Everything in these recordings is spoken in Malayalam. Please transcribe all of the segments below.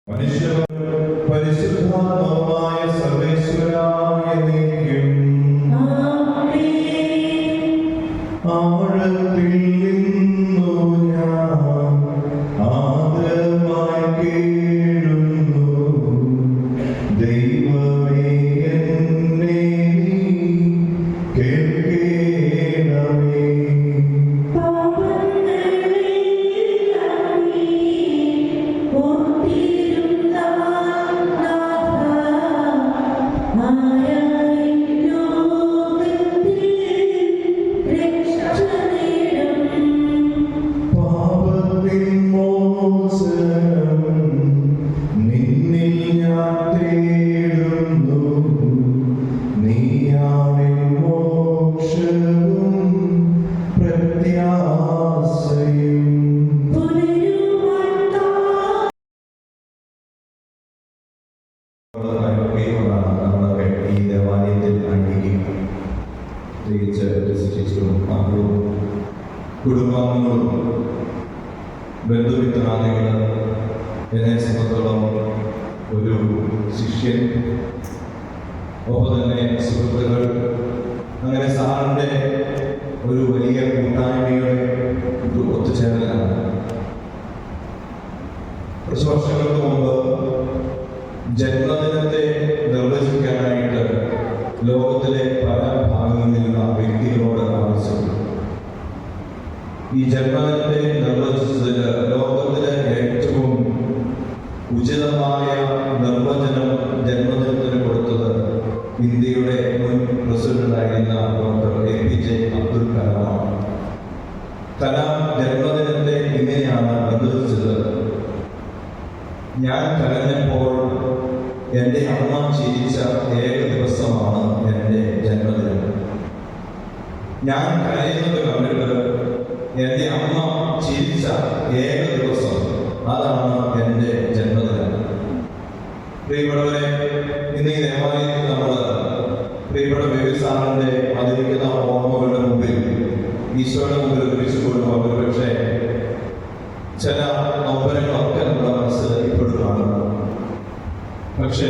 മനുഷ്യ പരിശുദ്ധാത്മാവായ സർവേശ്വരായ നീക്കും ആഴത്തിൽ നിന്നു ഞാൻ ആദരമായി കേഴുന്നു. ദൈവമേ എന്നെ കേൾക്കേണമേ. ഈ ദേവാലയത്തിൽ അണിയിക്കും പ്രത്യേകിച്ച് ടീച്ചറും മക്കളും കുടുംബാംഗങ്ങളും ബന്ധുമിത്രാദികൾ എന്നെ സംബന്ധിച്ചോളം ഒരു ശിഷ്യൻ, ഒപ്പം തന്നെ സുഹൃത്തുക്കൾ, അങ്ങനെ സാറിൻ്റെ ഒരു വലിയ കൂട്ടായ്മയുടെ ഒരു ഒത്തുചേരലാണ്. കുറച്ച് വർഷങ്ങൾക്ക് മുമ്പ് ജന്മദിനത്തെ നിർവചിക്കാനായിട്ട് ലോകത്തിലെ പല ഭാഗങ്ങളിൽ നിന്നുള്ള വ്യക്തികളോട് ആവശ്യപ്പെട്ടു. ഈ ജന്മദിനത്തെ നിർവചിച്ചതിൽ ലോകത്തിലെ ഏറ്റവും ഉചിതമായ നിർവചനം ജന്മദിനത്തിന് കൊടുത്തത് ഇന്ത്യയുടെ മുൻ പ്രസിഡന്റായിരുന്ന ഡോക്ടർ APJ അബ്ദുൽ കലാമാണ്. കലാം ജന്മദിനത്തെ ഇങ്ങനെയാണ് നിർവചിച്ചത്: ഞാൻ കരഞ്ഞപ്പോൾ എൻ്റെ അമ്മ ചിരിച്ച ഏക ദിവസമാണ് എൻ്റെ ജന്മദിനം. ഞാൻ കരയുന്നത് കണ്ടിട്ട് എൻ്റെ അമ്മ ചിരിച്ച ഏക ദിവസം, അതാണ് എൻ്റെ ജന്മദിനം. പ്രിയപ്പെട്ടവരെ, ഇന്ന് ഈ ദേവാലയത്തിൽ നമ്മൾ പ്രിയപ്പെട്ട ബേബി സാറിൻ്റെ അതിരിക്കുന്ന ഓർമ്മകളുടെ മുമ്പിൽ ഈശോയുടെ മുമ്പിൽ ഒരുമിച്ച് കൂടുമ്പോൾ ഒരുപക്ഷെ ചില നൊമ്പരങ്ങളൊക്കെ നമ്മുടെ മനസ്സിൽ ഇപ്പോഴും കാണുന്നു. പക്ഷേ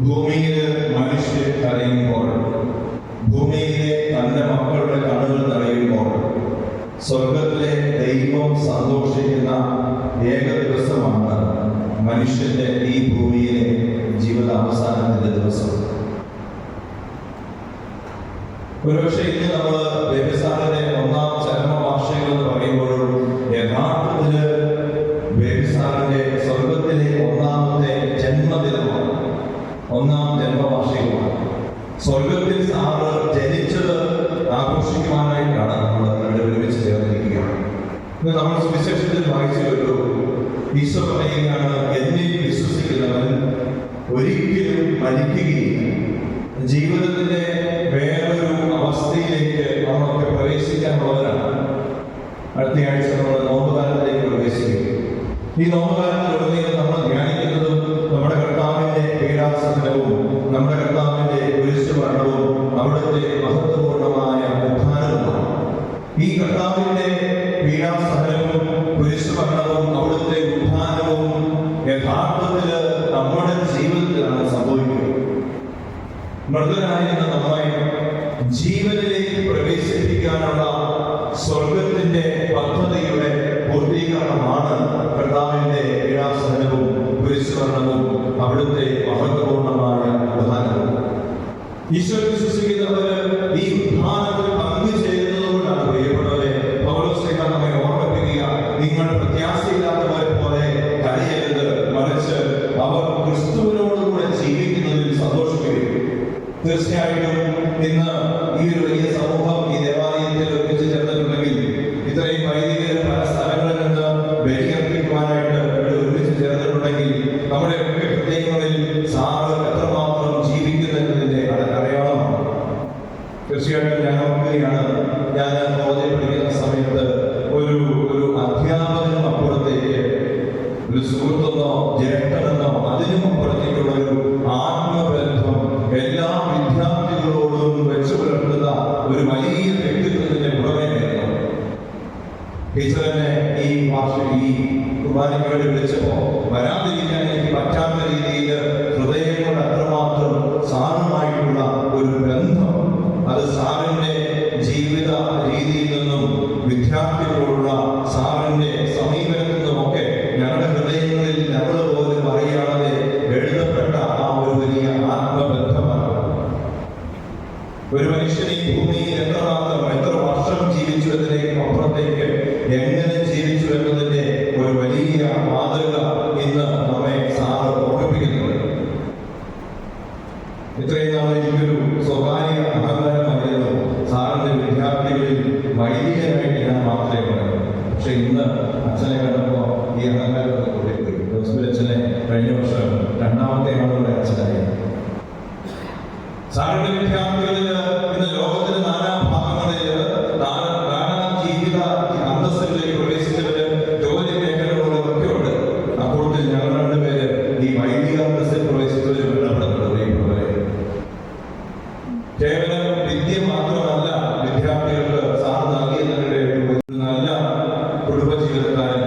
ഭൂമിയിൽ മനുഷ്യർ കരയുമ്പോൾ, ഭൂമിയിലെ തൻ്റെ മക്കളുടെ കണ്ണുകൾ നിറയുമ്പോൾ, സ്വർഗത്തിലെ ദൈവം സന്തോഷിക്കുന്ന ഏക ദിവസമാണ് മനുഷ്യന്റെ ഈ ഭൂമിയിലെ ജീവിതാവസാനത്തിന്റെ ദിവസം. ഒരുപക്ഷെ ഇന്ന് നമ്മൾ ബേബിസാറിന്റെ ഒന്നാം ചരമവാർഷികം എന്ന് പറയുമ്പോഴും യഥാർത്ഥത്തില് ബേബിസാറിന്റെ സ്വർഗത്തിലെ ഒന്നാമത്തെ ജന്മദിനമാണ്, ഒന്നാം ജന്മവാർഷികമാണ്. സ്വർഗത്തിൽ സാറ് ജനിച്ചത് ആഘോഷിക്കുവാനായിട്ടാണ് നമ്മൾ ഇവിടെ ഒരുമിച്ച് ചേർന്നിരിക്കുക. ഇന്ന് നമ്മൾ സുവിശേഷത്തിൽ വായിച്ചു കേട്ടു, ഈശോ പറയുകയാണ്, എന്നിൽ വിശ്വസിക്കുന്നവൻ ഒരിക്കലും മരിക്കുകയില്ല. ജീവിതത്തിന്റെ വേറൊരു അവസ്ഥയിലേക്ക് നമ്മളൊക്കെ പ്രവേശിക്കാനുള്ളവരാണ്. അടുത്തയാഴ്ച നമ്മൾ നോമ്പുകാലത്തിലേക്ക് പ്രവേശിക്കും. ഈ നോമ്പുകാലത്തിലുടനീളം നമ്മൾ ധ്യാനിക്കുന്നതും നമ്മുടെ കർത്താവിന്റെ പീഡാസഹനവും, നമ്മുടെ കർത്താവിന്റെ കുരിശുമരണവും, അവിടുത്തെ മഹത്വപൂർണമായ ഉത്ഥാനവുമാണ്. ഈ കർത്താവിന്റെ പീഡാസഹനവും കുരിശുമരണവും അവിടുത്തെ ഉത്ഥാനവും യഥാർത്ഥത്തില് നമ്മുടെ ജീവിതത്തിലാണ് സംഭവിക്കുന്നത്. മൃതരായിരുന്ന നമ്മെ ജീവനിലേക്ക് പ്രവേശിപ്പിക്കാനുള്ള സ്വർഗത്തിന്റെ പദ്ധതിയുടെ പൂർത്തീകരണമാണ് കർത്താവിന്റെ പീഡാസഹനവും കുരിശുമരണവും അവിടുത്തെ മഹത്വപൂർണമായ ഉത്ഥാനവും. ഈശോ വിശ്വസിക്കുന്നവര് ഈ ഉത്ഥാനത്തിൽ പങ്കുചേരുന്നതുകൊണ്ടാണ് പ്രിയപ്പെട്ടവരെ പൗലോസ്ലീഹ നമ്മെ ഓർമ്മിപ്പിക്കുക, നിങ്ങൾ പ്രത്യാശയില്ലാത്തവരെ പോലെ കരയരുത്, മറിച്ച് അവർ ക്രിസ്തുവിനോടുകൂടെ ജീവിക്കുന്നതിൽ സന്തോഷിക്കുകയും. തീർച്ചയായിട്ടും ഇന്ന് ഈ ഒരു വലിയ സമൂഹം ഈ ദേവാലയത്തിൽ ഒരുമിച്ച് ചേർന്നിട്ടുണ്ടെങ്കിൽ, ഇത്രയും വൈദികർ പല സ്ഥലങ്ങളിൽ നിന്ന് ബലിയർപ്പിക്കുവാനായിട്ട് ഇവിടെ ഒരുമിച്ച് ചേർന്നിട്ടുണ്ടെങ്കിൽ, നമ്മുടെ ഒക്കെ ഹൃദയങ്ങളിൽ സാറ് എത്രമാത്രം ജീവിക്കുന്നതിന്റെ അടയാളമാണ്. തീർച്ചയായിട്ടും ഞാൻ ഓർക്കുകയാണ്, ഞാൻ കോളേജിൽ പഠിക്കുന്ന സമയത്ത് ഒരു അധ്യാപകനും അപ്പുറത്തേക്ക് ഒരു സുഹൃത്തെന്നോ ജ്യേഷ്ഠനെന്നോ അതിനും അപ്പുറത്തേക്കുള്ള ഒരു ആത്മബന്ധം എല്ലാ വിദ്യാർത്ഥികളോടും വെച്ചു പുലർത്തുന്ന ഒരു വലിയ വ്യക്തിത്വത്തിന്റെ പുറമേ ടീച്ചറിനെ ഈ ഈ കുർബാനയ്ക്ക് വേണ്ടി വിളിച്ചപ്പോൾ വരാതിരിക്കാൻ എനിക്ക് പറ്റാത്ത രീതിയിൽ ഹൃദയം കൊണ്ട് അത്രമാത്രം സാറുമായിട്ടുള്ള ഒരു ബന്ധം, അത് സാറിന്റെ ജീവിത രീതിയിൽ നിന്നും വിദ്യാർത്ഥികളോടുള്ള സാറിന്റെ സമീപനത്തിൽ നിന്നുമൊക്കെ ഞങ്ങളുടെ ഹൃദയങ്ങളിൽ ഞങ്ങൾ പോലും അറിയാതെ എഴുതപ്പെട്ട ആ ഒരു വലിയ ആത്മബന്ധമാണ്. ഒരു മനുഷ്യൻ ഈ ഭൂമിയിൽ എത്ര വർഷം ജീവിച്ചു എന്നതിനേക്കും അപ്പുറത്തേക്ക് എങ്ങനെ ജീവിച്ചു എന്നതിന്റെ ഒരു വലിയ മാതൃക ഇന്ന് നമ്മെ സാറ് ഓർമ്മിപ്പിക്കുന്നുണ്ട്. ഇത്രയും നാൾ എനിക്കൊരു സ്വകാര്യ അഹങ്കാരമായിരുന്നു സാറിന്റെ വിദ്യാർത്ഥികളിൽ വൈദികനായിട്ട് ഞാൻ മാത്രമേ പറയൂ. പക്ഷെ ഇന്ന് അച്ഛനെ കണ്ടപ്പോൾ ഈ അഹങ്കാരത്തെ കൊണ്ടുപോയി. അച്ഛനെ കഴിഞ്ഞ വർഷം 2ാമത്തെ ആളുകളുടെ അച്ഛനായി. സാറിന്റെ വിദ്യാർത്ഥികളിൽ ഇന്ന് ലോകത്തിന്റെ നാനാഭാഗങ്ങളിൽ ജീവിത അന്തസ്സുകളിലേക്ക് പ്രവേശിച്ചവര്, ജോലി മേഖലകളിലൊക്കെ ഉണ്ട്. അപ്പോഴത്തെ ഞങ്ങൾ 2 പേര് ഈ വൈദിക അന്തസ്സിൽ പ്രവേശിച്ചവര് ബന്ധപ്പെടുന്നുണ്ട്. കേവലം വിദ്യ മാത്രമല്ല വിദ്യാർത്ഥികൾക്ക് സാർ നൽകിയതിന്റെ ഒരു നല്ല കുടുംബജീവിതക്കാരൻ,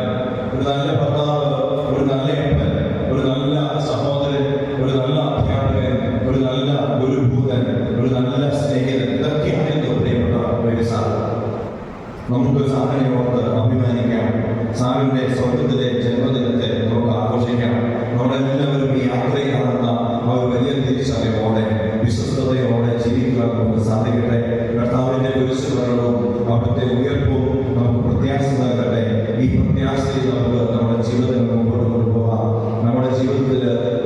ഒരു നല്ല ഭർത്താവ്, ഒരു നല്ല അപ്പൻ, ഒരു നല്ല സഹോദരൻ, ഒരു നല്ല അധ്യാപകൻ, ഒരു നല്ല ഗുരുഭൂതൻ, ഒരു നല്ല സ്നേഹിതൻ, ഇതൊക്കെയാണ് എന്റെ പ്രിയപ്പെട്ട സാർ. നമുക്ക് സാറിനെ ഓർത്ത് അഭിമാനിക്കാം. സാറിന്റെ സ്വർഗത്തിലെ ജന്മദിനത്തെ നമുക്ക് ആഘോഷിക്കാം. നമ്മളെല്ലാവരും ഈ യാത്രയിലാണെന്ന ആ ഒരു വലിയ തിരിച്ചറിവോടെ വിശ്വസ്തയോടെ ജീവിക്കുവാൻ നമുക്ക് സാധിക്കട്ടെ. കർത്താവിന്റെ കുരിശുമരണവും അവിടുത്തെ ഉയർപ്പും നമുക്ക് പ്രത്യാശ നൽകട്ടെ. ഈ പ്രത്യാശയിൽ നമുക്ക് നമ്മുടെ ജീവിതം മുമ്പോട്ട് കൊണ്ടുപോകാം. നമ്മുടെ ജീവിതത്തിൽ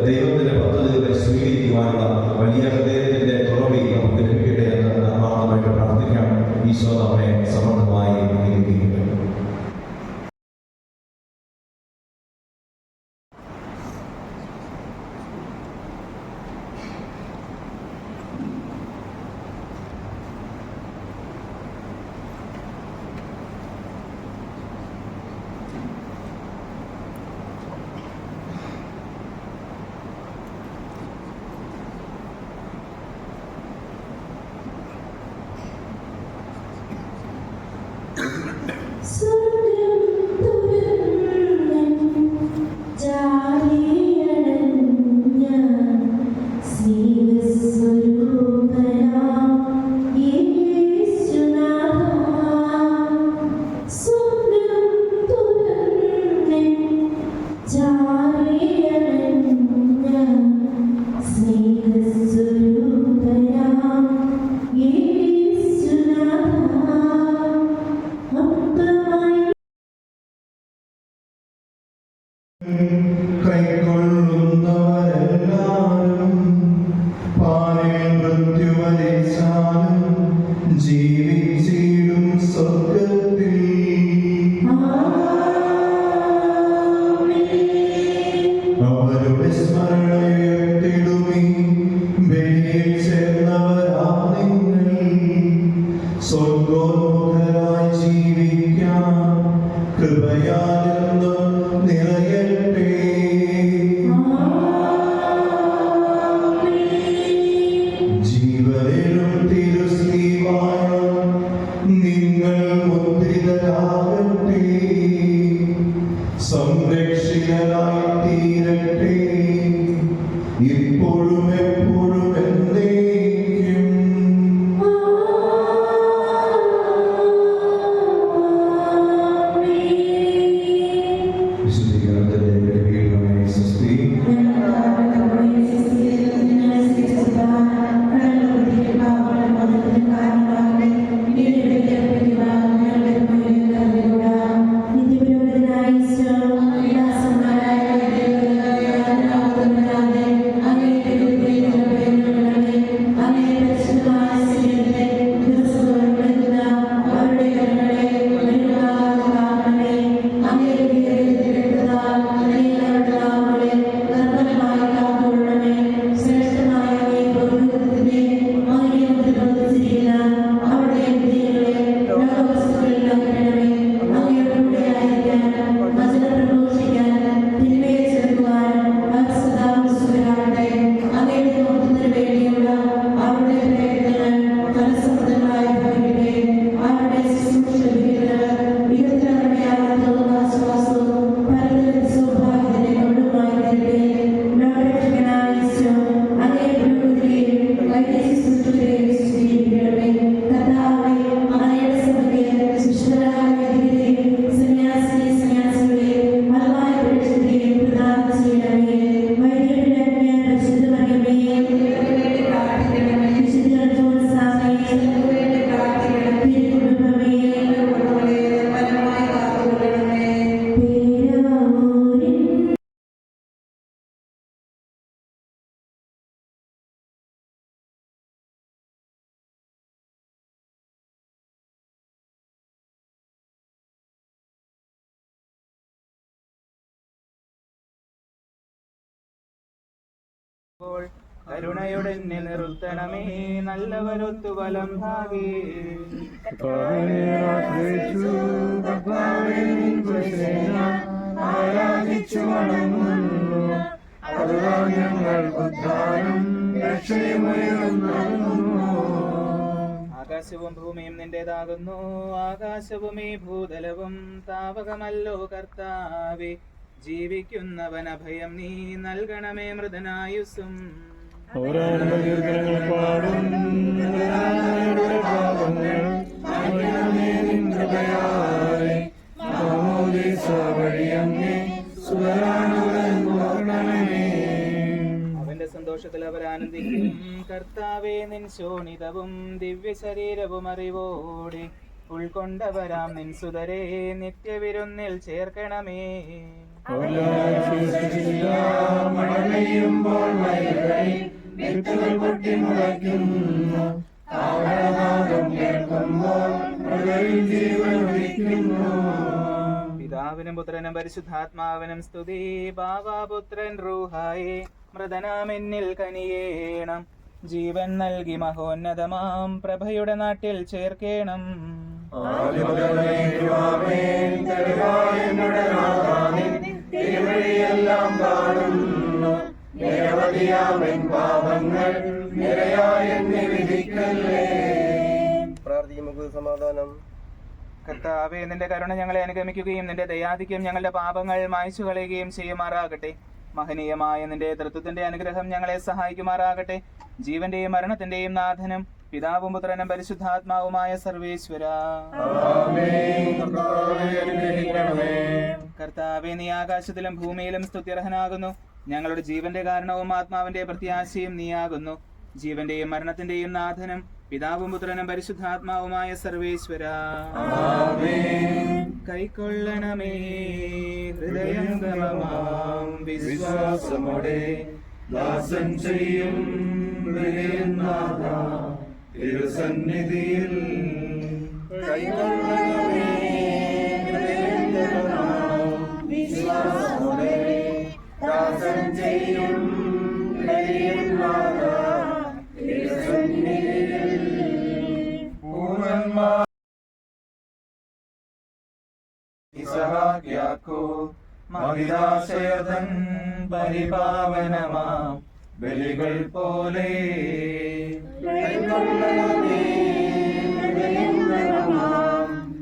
ദൈവത്തിന്റെ പദ്ധതികളെ സ്വീകരിക്കുവാനുള്ള വലിയ ഹൃദയത്തിന്റെ തുറവി നമുക്ക് ലഭിക്കട്ടെ എന്ന് ആത്മാർത്ഥമായിട്ട് പ്രാർത്ഥിക്കാം. ഈശോ നമ്മെ സമൃദ്ധമായി അനുഗ്രഹിക്കട്ടെ. കൈക്കൊള്ളുന്നവരെല്ലാവരും പാലിൽ മൃത്യുവരിച്ചാലും ജീവിച്ചിടും സ്വർഗത്തിൽ. അവരുടെ സ്മരണയുയർത്തിടുമി ബലിയിൽ ചേർന്നവരാ നിങ്ങൾ. സ്വർഗോന്മുഖരായി ജീവിക്കാൻ കൃപയാലെന്നും നിറയട്ടെ. ജീവനിലും തിരുസ്ലീവായ നിങ്ങൾ മുദ്രിതരാകട്ടെ. സംരക്ഷിതരായി തീരട്ടെ ഇപ്പോഴും എപ്പോഴും എന്നേക്കും. വിശുദ്ധീകരണത്തിന്റെ വീടുമേ സ്വസ്തി. നിത്യപുരോഹിതനായ ഈശോ കരുണയുടെ നിർത്തണമേ നല്ലവരൊത്തു വലം ഭാഗേ. ആകാശവും ഭൂമിയും നിന്റേതാകുന്നു, ആകാശവുമേ ഭൂതലവും താവകമല്ലോ കർത്താവേ. ജീവിക്കുന്നവൻ അഭയം നീ നൽകണമേ മൃതനായുസ്സും. അവന്റെ സന്തോഷത്തിൽ അവർ ആനന്ദിക്കും. കർത്താവേ, നിൻ ശോണിതവും ദിവ്യ ശരീരവും അറിവോടെ ഉൾക്കൊണ്ടവരാം നിൻ സുതരെ നിത്യവിരുന്നിൽ ചേർക്കണമേ. പിതാവിനും പുത്രനും പരിശുദ്ധാത്മാവിനും സ്തുതി. ബാവാപുത്രൻ റൂഹായേ മൃതനാമെന്നിൽ കനിയേണം. ജീവൻ നൽകി മഹോന്നതമാം പ്രഭയുടെ നാട്ടിൽ ചേർക്കേണം. സമാധാനം. കർത്താവേ, നിന്റെ കരുണ ഞങ്ങളെ അനുഗമിക്കുകയും നിന്റെ ദയാധിക്യം ഞങ്ങളുടെ പാപങ്ങൾ മായ്ച്ചു കളയുകയും ചെയ്യുമാറാകട്ടെ. മഹനീയമായ നിന്റെ തൃത്വത്തിന്റെ അനുഗ്രഹം ഞങ്ങളെ സഹായിക്കുമാറാകട്ടെ. ജീവന്റെയും മരണത്തിന്റെയും നാഥനും പിതാവും പുത്രനും പരിശുദ്ധാത്മാവുമായ സർവേശ്വര. കർത്താവേ, നീ ആകാശത്തിലും ഭൂമിയിലും സ്തുത്യർഹനാകുന്നു. ഞങ്ങളുടെ ജീവന്റെ കാരണവും ആത്മാവിന്റെ പ്രത്യാശയും നീയാകുന്നു. ജീവന്റെയും മരണത്തിന്റെയും നാഥനും പിതാവും പുത്രനും പരിശുദ്ധാത്മാവുമായ സർവേശ്വര. കൈക്കൊള്ളണമേ ഹൃദയംഗമമാം വിശ്വാസമോടെ ദാസൻ ചെയ്യും തിരുസന്നിധിയിൽ. കൈക്കൊള്ളണമേ ഹൃദയംഗമമാം വിശ്വാസമോടെ ദാസൻ ചെയ്യും മഹിതാശയതൻ പരിപാവനമാം ബലികൾ പോലെ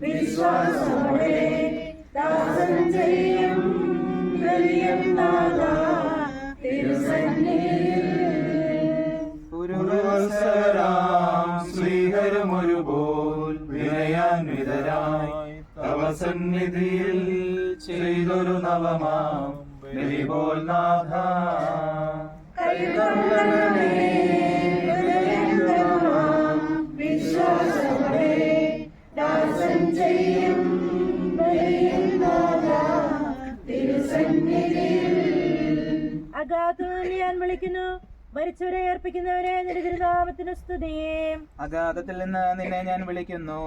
വിശ്വാസമോടെ ദാസൻ ചെയ്യും ശ്രീഹരുമൊരുപോൽ വിനയാൻവിതരായി തവ സന്നിധിയിൽ ചെയ്തൊരു നവമാം ബലിപോൽ നാഥ. വിശ്വാസമോടെ ദാസൻ ചെയ്യും അഗാധത്തിൽ ഞാൻ വിളിക്കുന്നു, മരിച്ചവരെ അർപ്പിക്കുന്നവരെ നിന്റെ തിരുനാമത്തിന് സ്തുതി. അഗാധത്തിൽ നിന്ന് നിന്നെ ഞാൻ വിളിക്കുന്നു,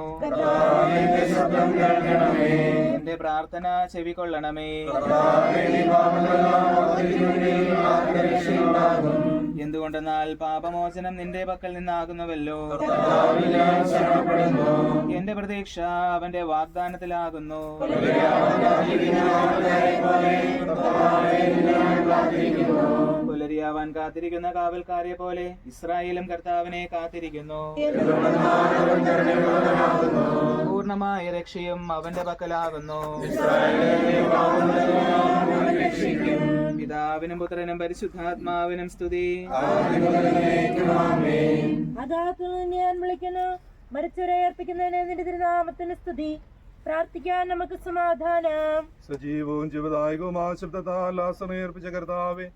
എന്റെ പ്രാർത്ഥന ചെവികൊള്ളണമേ. എന്തുകൊണ്ടെന്നാൽ പാപമോചനം നിന്റെ പക്കൽ നിന്നാകുന്നുവല്ലോ. എന്റെ പ്രതീക്ഷ അവന്റെ വാഗ്ദാനത്തിലാകുന്നു. പുലരിയാവാൻ കാത്തിരിക്കുന്ന കാവൽക്കാരെ പോലെ ഇസ്രായേലും കർത്താവിനെ കാത്തിരിക്കുന്നു. പൂർണ്ണമായ രക്ഷയും അവന്റെ പക്കലാകുന്നു. പിതാവിനും പുത്രനും പരിശുദ്ധാത്മാവിനും സ്തുതി. അഗാധത്തിൽ ഞാൻ വിളിക്കുന്നു, മരിച്ചവരെ അർപ്പിക്കുന്നതിന് നിന്റെ തിരുനാമത്തിന് സ്തുതി. പ്രാർത്ഥിക്കാൻ നമുക്ക് സമാധാനം. സജീവവും ജീവദായകവും ആ ശബ്ദത്താൽ ആ സമയർപ്പിച്ച കർത്താവേ,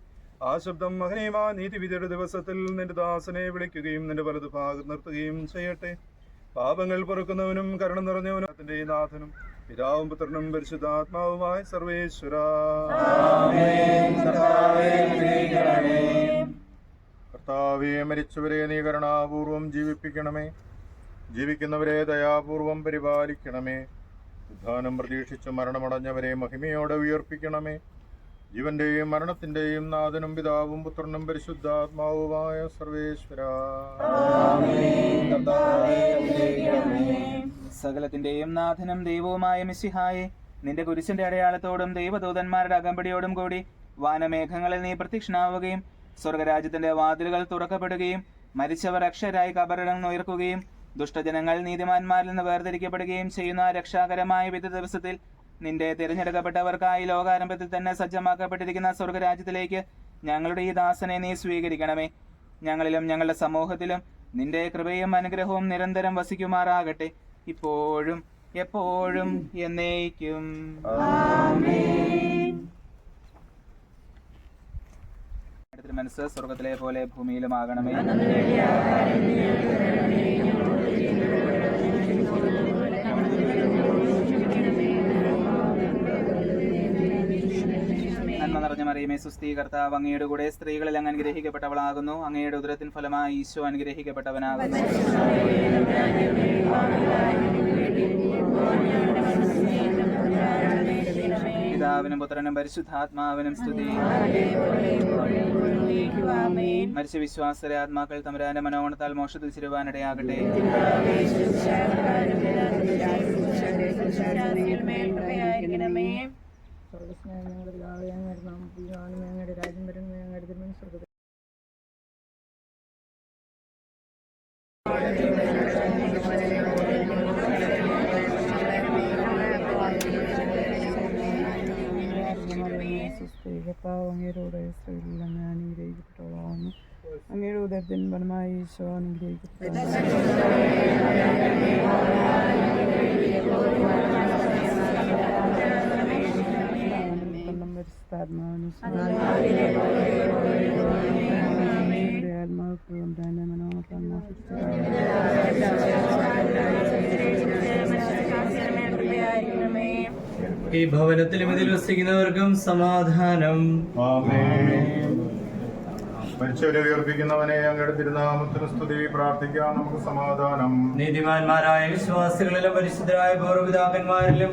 ആ ശബ്ദം മഹനീയമാ നീതിവിധിയുടെ ദിവസത്തിൽ നിന്റെ ദാസനെ വിളിക്കുകയും നിന്റെ വലതു ഭാഗത്ത് നിർത്തുകയും ചെയ്യട്ടെ. പാപങ്ങൾ പൊറുക്കുന്നവനും കരുണ നിറഞ്ഞവനും അതിന്റെ നാഥനും പിതാവും പുത്രനും പരിശുദ്ധാത്മാവുമായ സർവേശ്വര. കർത്താവേ, മരിച്ചവരെ നീ കരുണാപൂർവം ജീവിപ്പിക്കണമേ. ജീവിക്കുന്നവരെ ദയാപൂർവം പരിപാലിക്കണമേ. ഉദ്ധാനം പ്രതീക്ഷിച്ചു മരണമടഞ്ഞവരെ മഹിമയോടെ ഉയർപ്പിക്കണമേ. ജീവന്റെയും മരണത്തിന്റെയും നാഥനും പിതാവും പുത്രനും പരിശുദ്ധാത്മാവുമായ സർവേശ്വര. സകലത്തിന്റെയും നാഥനും ദൈവവുമായ മിശിഹായെ, നിന്റെ കുരിശിന്റെ അടയാളത്തോടും ദൈവദൂതന്മാരുടെ അകമ്പടിയോടും കൂടി വാനമേഘങ്ങളിൽ നീ പ്രത്യക്ഷനാവുകയും സ്വർഗരാജ്യത്തിന്റെ വാതിലുകൾ തുറക്കപ്പെടുകയും മരിച്ചവർ അക്ഷരായി കബറിൽ നിന്ന് ഉയർക്കുകയും ദുഷ്ടജനങ്ങൾ നീതിമാന്മാരിൽ നിന്ന് വേർതിരിക്കപ്പെടുകയും ചെയ്യുന്ന രക്ഷാകരമായ വിധി ദിവസത്തിൽ നിന്റെ തിരഞ്ഞെടുക്കപ്പെട്ടവർക്കായി ലോകാരംഭത്തിൽ തന്നെ സജ്ജമാക്കപ്പെട്ടിരിക്കുന്ന സ്വർഗരാജ്യത്തിലേക്ക് ഞങ്ങളുടെ ഈ ദാസനെ നീ സ്വീകരിക്കണമേ. ഞങ്ങളിലും ഞങ്ങളുടെ സമൂഹത്തിലും നിന്റെ കൃപയും അനുഗ്രഹവും നിരന്തരം വസിക്കുമാറാകട്ടെ, ഇപ്പോഴും എപ്പോഴും എന്നേക്കും. മനസ്സ് സ്വർഗത്തിലെ പോലെ ഭൂമിയിലുമാകണമേ. നന്മ നിറഞ്ഞ മറിയമേ സുസ്ഥീ, കർത്താവ് അങ്ങയുടെ കൂടെ സ്ത്രീകളിൽ അങ്ങ് അനുഗ്രഹിക്കപ്പെട്ടവളാകുന്നു. അങ്ങയുടെ ഉദരത്തിൻ ഫലമായി ഈശോ അനുഗ്രഹിക്കപ്പെട്ടവനാകുന്നു. പിതാവിനും പുത്രനും പരിശുദ്ധാത്മാവിനും സ്തുതി. മരിച്ച വിശ്വാസരെ ആത്മാക്കൾ തമ്പുരാന്റെ മനോഗണത്താൽ മോക്ഷത്തിൽ ചിരുവാനിടയാകട്ടെ. ഞങ്ങളുടെ രാജ്യം വരുന്നു, ഞങ്ങളുടെ തിരുമനസ് സ്വർഗ്ഗത്തിൽ അങ്ങയുടെ സ്ത്രീകളിൽ അങ്ങ് അനുഗ്രഹിക്കപ്പെട്ടവളാകുന്നു. അങ്ങയുടെ ഉദരത്തിൻ ഫലമായി ഈശോ അനുഗ്രഹിക്കപ്പെട്ടു. ഈ ഭവനത്തിലും ഇതിൽ വസിക്കുന്നവർക്കും സമാധാനം. മരിച്ചവരെ ഉയർപ്പിക്കുന്നവനെ അങ്ങയുടെ തിരുനാമത്തിന് സ്തുതി. പ്രാർത്ഥിക്കാം, നമുക്ക് സമാധാനം. നീതിമാന്മാരായ വിശ്വാസികളിലും പരിശുദ്ധരായ പൂർവ്വപിതാക്കന്മാരിലും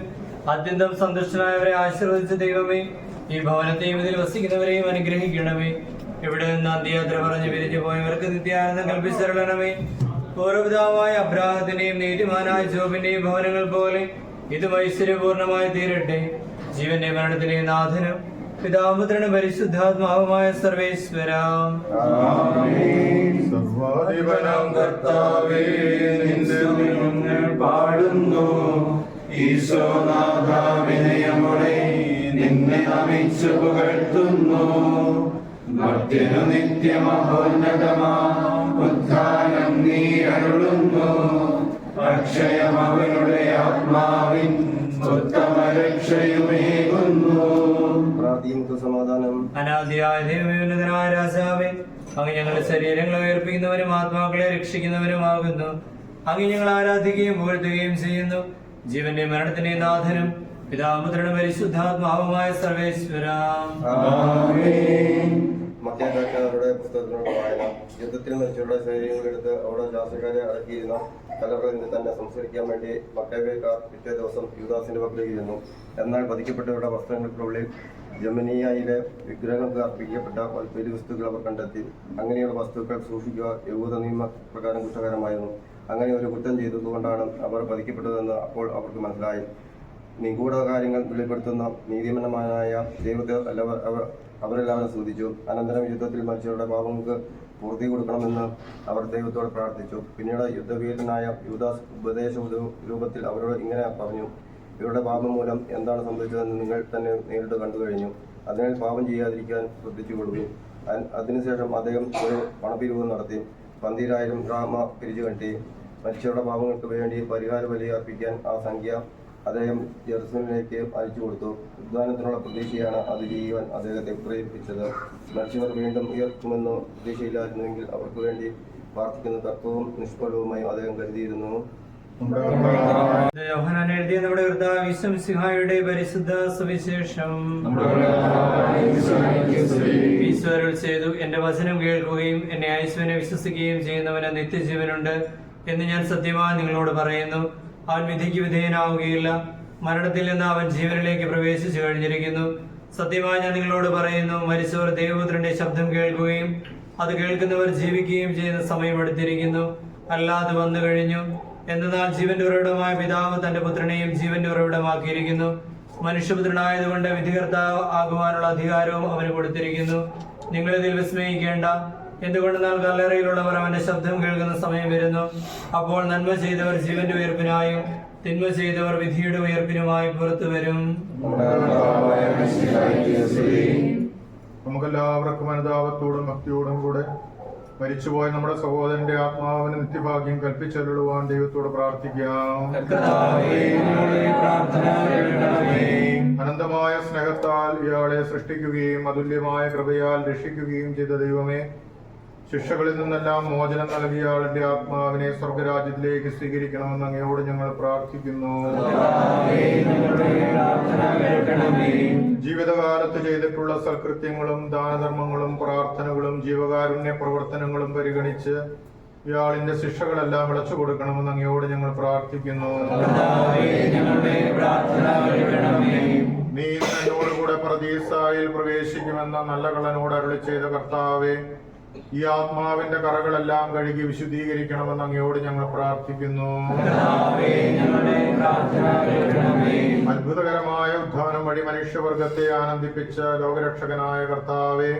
അത്യന്തം സന്തുഷ്ടനായവരെ ആശീർവദിച്ച ദൈവമേ, ഈ ഭവനത്തെയും ഇതിൽ വസിക്കുന്നവരെയും അനുഗ്രഹിക്കണമേ. ഇവിടെ നിന്ന് അന്ത്യയാത്ര പറഞ്ഞ് പിരിഞ്ഞു പോയവർക്ക് നിത്യാനന്ദം കൽപ്പിച്ചരുളണമേ. പൂർവ്വപിതാവായ അബ്രാഹത്തിന്റെയും നീതിമാനായ ജോബിന്റെയും ഭവനങ്ങൾ പോലെ ഇതും ഐശ്വര്യപൂർണമായി തീരട്ടെ. ജീവന്റെ മരണത്തിന്റെയും നാഥനും പിതാപുത്രനും പരിശുദ്ധാത്മാവുമായ സർവേശ്വര. സർവാധിപനാം കർത്താവേ, നിന്റെ ഗുണങ്ങൾ പാടുന്നു. ഈശോനാഥ, വിനയമോടെ നിന്നെ നമിച്ചു പുകഴ്ത്തുന്നു. മർത്യനു നിത്യമഹോന്നതമാം ഉദ്ധാനം നീ അരുളുന്നു. അക്ഷയം അവനുടെ ആത്മാവിൻ ഉത്തമ രക്ഷയുമേകുന്നു. സമാധാനം. അനാദിയായ ദൈവമേവനുതനായ രാജാവേ, അങ്ങ് ഞങ്ങളുടെ ശരീരങ്ങളെ ഉയർപ്പിക്കുന്നവരും ആത്മാക്കളെ രക്ഷിക്കുന്നവരുമാകുന്നു. അങ്ങ് ഞങ്ങൾ ആരാധിക്കുകയും പുകഴ്ത്തുകയും ചെയ്യുന്നു. ജീവന്റെ മരണത്തിന്റെയും നാഥനും പിതാപുത്രനും പരിശുദ്ധാത്മാവുമായ സർവേശ്വര. മധ്യകാരുടെ പുസ്തകത്തിനുള്ള വായന. യുദ്ധത്തിൽ മരിച്ചവരുടെ ശരീരങ്ങളെടുത്ത് അവിടെ ശാസ്ത്രക്കാരെ അടക്കിയിരുന്ന കലകളിൽ നിന്ന് തന്നെ സംസ്കരിക്കാൻ വേണ്ടി മക്കബേക്കാർ പിറ്റേ ദിവസം യൂദാസിന്റെ പക്കലേക്ക് ചെന്നു. എന്നാൽ വധിക്കപ്പെട്ടവരുടെ വസ്ത്രങ്ങൾക്കുള്ളിൽ ജമനിയയിലെ വിഗ്രഹങ്ങൾക്ക് അർപ്പിക്കപ്പെട്ട വലിയ വസ്തുക്കൾ അവർ കണ്ടെത്തി. അങ്ങനെയുള്ള വസ്തുക്കൾ സൂക്ഷിക്കുക യഹൂദ നിയമപ്രകാരം കുറ്റകരമായിരുന്നു. അങ്ങനെ ഒരു കുറ്റം ചെയ്തതുകൊണ്ടാണ് അവർ വധിക്കപ്പെട്ടതെന്ന് അപ്പോൾ അവർക്ക് മനസ്സിലായി. നിഗൂഢ കാര്യങ്ങൾ വെളിപ്പെടുത്തുന്ന നീതിമാനായ ദൈവത്തെ അവരെല്ലാവരും സ്തുതിച്ചു. അനന്തരം യുദ്ധത്തിൽ മരിച്ചവരുടെ പാപങ്ങൾക്ക് പൂർത്തി കൊടുക്കണമെന്ന് അവർ ദൈവത്തോട് പ്രാർത്ഥിച്ചു. പിന്നീട് യുദ്ധവീരനായ യൂദാസ് ഉപദേശ രൂപത്തിൽ അവരോട് ഇങ്ങനെ പറഞ്ഞു: ഇവരുടെ പാപം മൂലം എന്താണ് സംഭവിച്ചതെന്ന് നിങ്ങൾ തന്നെ നേരിട്ട് കണ്ടു കഴിഞ്ഞു. അതിനാൽ പാപം ചെയ്യാതിരിക്കാൻ ശ്രദ്ധിച്ചുകൊള്ളുകയും. അതിനുശേഷം അദ്ദേഹം ഒരു പണപ്പിരിവ് നടത്തി 12,000 ഡ്രാമ പിരിച്ചു കെട്ടി. മരിച്ചവരുടെ പാപങ്ങൾക്ക് വേണ്ടി പരിഹാര ബലി അർപ്പിക്കാൻ ആ സംഖ്യ അദ്ദേഹം ജെറുസലേമിലേക്ക് അയച്ചു കൊടുത്തു. ഉദ്ധാനത്തിനുള്ള പ്രതീക്ഷയാണ് അത് ചെയ്യുവാൻ അദ്ദേഹത്തെ പ്രേരിപ്പിച്ചത്. മരിച്ചവർ വീണ്ടും ഉയർത്തുമെന്ന് പ്രതീക്ഷയില്ലായിരുന്നുവെങ്കിൽ അവർക്ക് വേണ്ടി പ്രാർത്ഥിക്കുന്ന തത്വവും നിഷ്ഫലവുമായി അദ്ദേഹം കരുതിയിരുന്നു. യോഹന്നാൻ എഴുതിയ നമ്മുടെ കർത്താവ് ഈശോ മിശിഹായുടെ പരിശുദ്ധ സുവിശേഷം. ഈശോ അരുൾ ചെയ്തു: എന്റെ വചനം കേൾക്കുകയും എന്നെ അയച്ചവനെ വിശ്വസിക്കുകയും ചെയ്യുന്നവന് നിത്യജീവനുണ്ട് എന്ന് ഞാൻ സത്യമായി നിങ്ങളോട് പറയുന്നു. അവൻ വിധിക്ക് വിധേയനാവുകയില്ല, മരണത്തിൽ നിന്ന് അവൻ ജീവനിലേക്ക് പ്രവേശിച്ചു കഴിഞ്ഞിരിക്കുന്നു. സത്യമായി ഞാൻ നിങ്ങളോട് പറയുന്നു, മരിച്ചവർ ദൈവപുത്രന്റെ ശബ്ദം കേൾക്കുകയും അത് കേൾക്കുന്നവർ ജീവിക്കുകയും ചെയ്യുന്ന സമയം എടുത്തിരിക്കുന്നു, അല്ലാതെ വന്നു കഴിഞ്ഞു. എന്നാൽ ജീവന്റെ ഉറവിടമായ പിതാവ് തന്റെ പുത്രനെയും ജീവന്റെ ഉറവിടമാക്കിയിരിക്കുന്നു. മനുഷ്യപുത്രനായതുകൊണ്ട് വിധികർത്താവ് ആകുവാനുള്ള അധികാരവും അവന് കൊടുത്തിരിക്കുന്നു. നിങ്ങളിതിൽ വിസ്മയിക്കേണ്ട. എന്തുകൊണ്ടെന്നാൽ കല്ലറയിലുള്ളവർ അവന്റെ ശബ്ദം കേൾക്കുന്ന സമയം വരുന്നു. അപ്പോൾ നന്മ ചെയ്തവർ ജീവന്റെ ഉയർപ്പിനായും തിന്മ ചെയ്തവർ വിധിയുടെ ഉയർപ്പിനുമായി പുറത്തു വരും. നമുക്കെല്ലാവർക്കും അനുതാപത്തോടും ഭക്തിയോടും കൂടെ മരിച്ചുപോയ നമ്മുടെ സഹോദരന്റെ ആത്മാവിന് നിത്യഭാഗ്യം കൽപ്പിച്ചരുളുവാൻ ദൈവത്തോട് പ്രാർത്ഥിക്കാം. അനന്തമായ സ്നേഹത്താൽ ഇയാളെ സൃഷ്ടിക്കുകയും അതുല്യമായ കൃപയാൽ രക്ഷിക്കുകയും ചെയ്ത ദൈവമേ, ശിക്ഷകളിൽ നിന്നെല്ലാം മോചനം നൽകിയ ആളുടെ ആത്മാവിനെ സ്വർഗരാജ്യത്തിലേക്ക് സ്വീകരിക്കണമെന്ന് അങ്ങയോട് ഞങ്ങൾ പ്രാർത്ഥിക്കുന്നു. ജീവിതകാലത്ത് ചെയ്തിട്ടുള്ള സൽകൃത്യങ്ങളും ദാനധർമ്മങ്ങളും പ്രാർത്ഥനകളും ജീവകാരുണ്യ പ്രവർത്തനങ്ങളും പരിഗണിച്ച് ഇയാളിന്റെ ശിക്ഷകളെല്ലാം വിളച്ചു കൊടുക്കണമെന്ന് അങ്ങയോട് ഞങ്ങൾ പ്രാർത്ഥിക്കുന്നു. നീ എന്നോടുകൂടെ പരദീസായിൽ പ്രവേശിക്കുമെന്ന നല്ല കള്ളനോട് അരുളി ചെയ്ത കർത്താവേ, ഈ ആത്മാവിന്റെ കറകളെല്ലാം കഴുകി വിശുദ്ധീകരിക്കണമെന്ന് അങ്ങയോട് ഞങ്ങൾ പ്രാർത്ഥിക്കുന്നു. അത്ഭുതകരമായ ഉദ്ധാനം വഴി മനുഷ്യവർഗത്തെ ആനന്ദിപ്പിച്ച ലോകരക്ഷകനായ കർത്താവേ,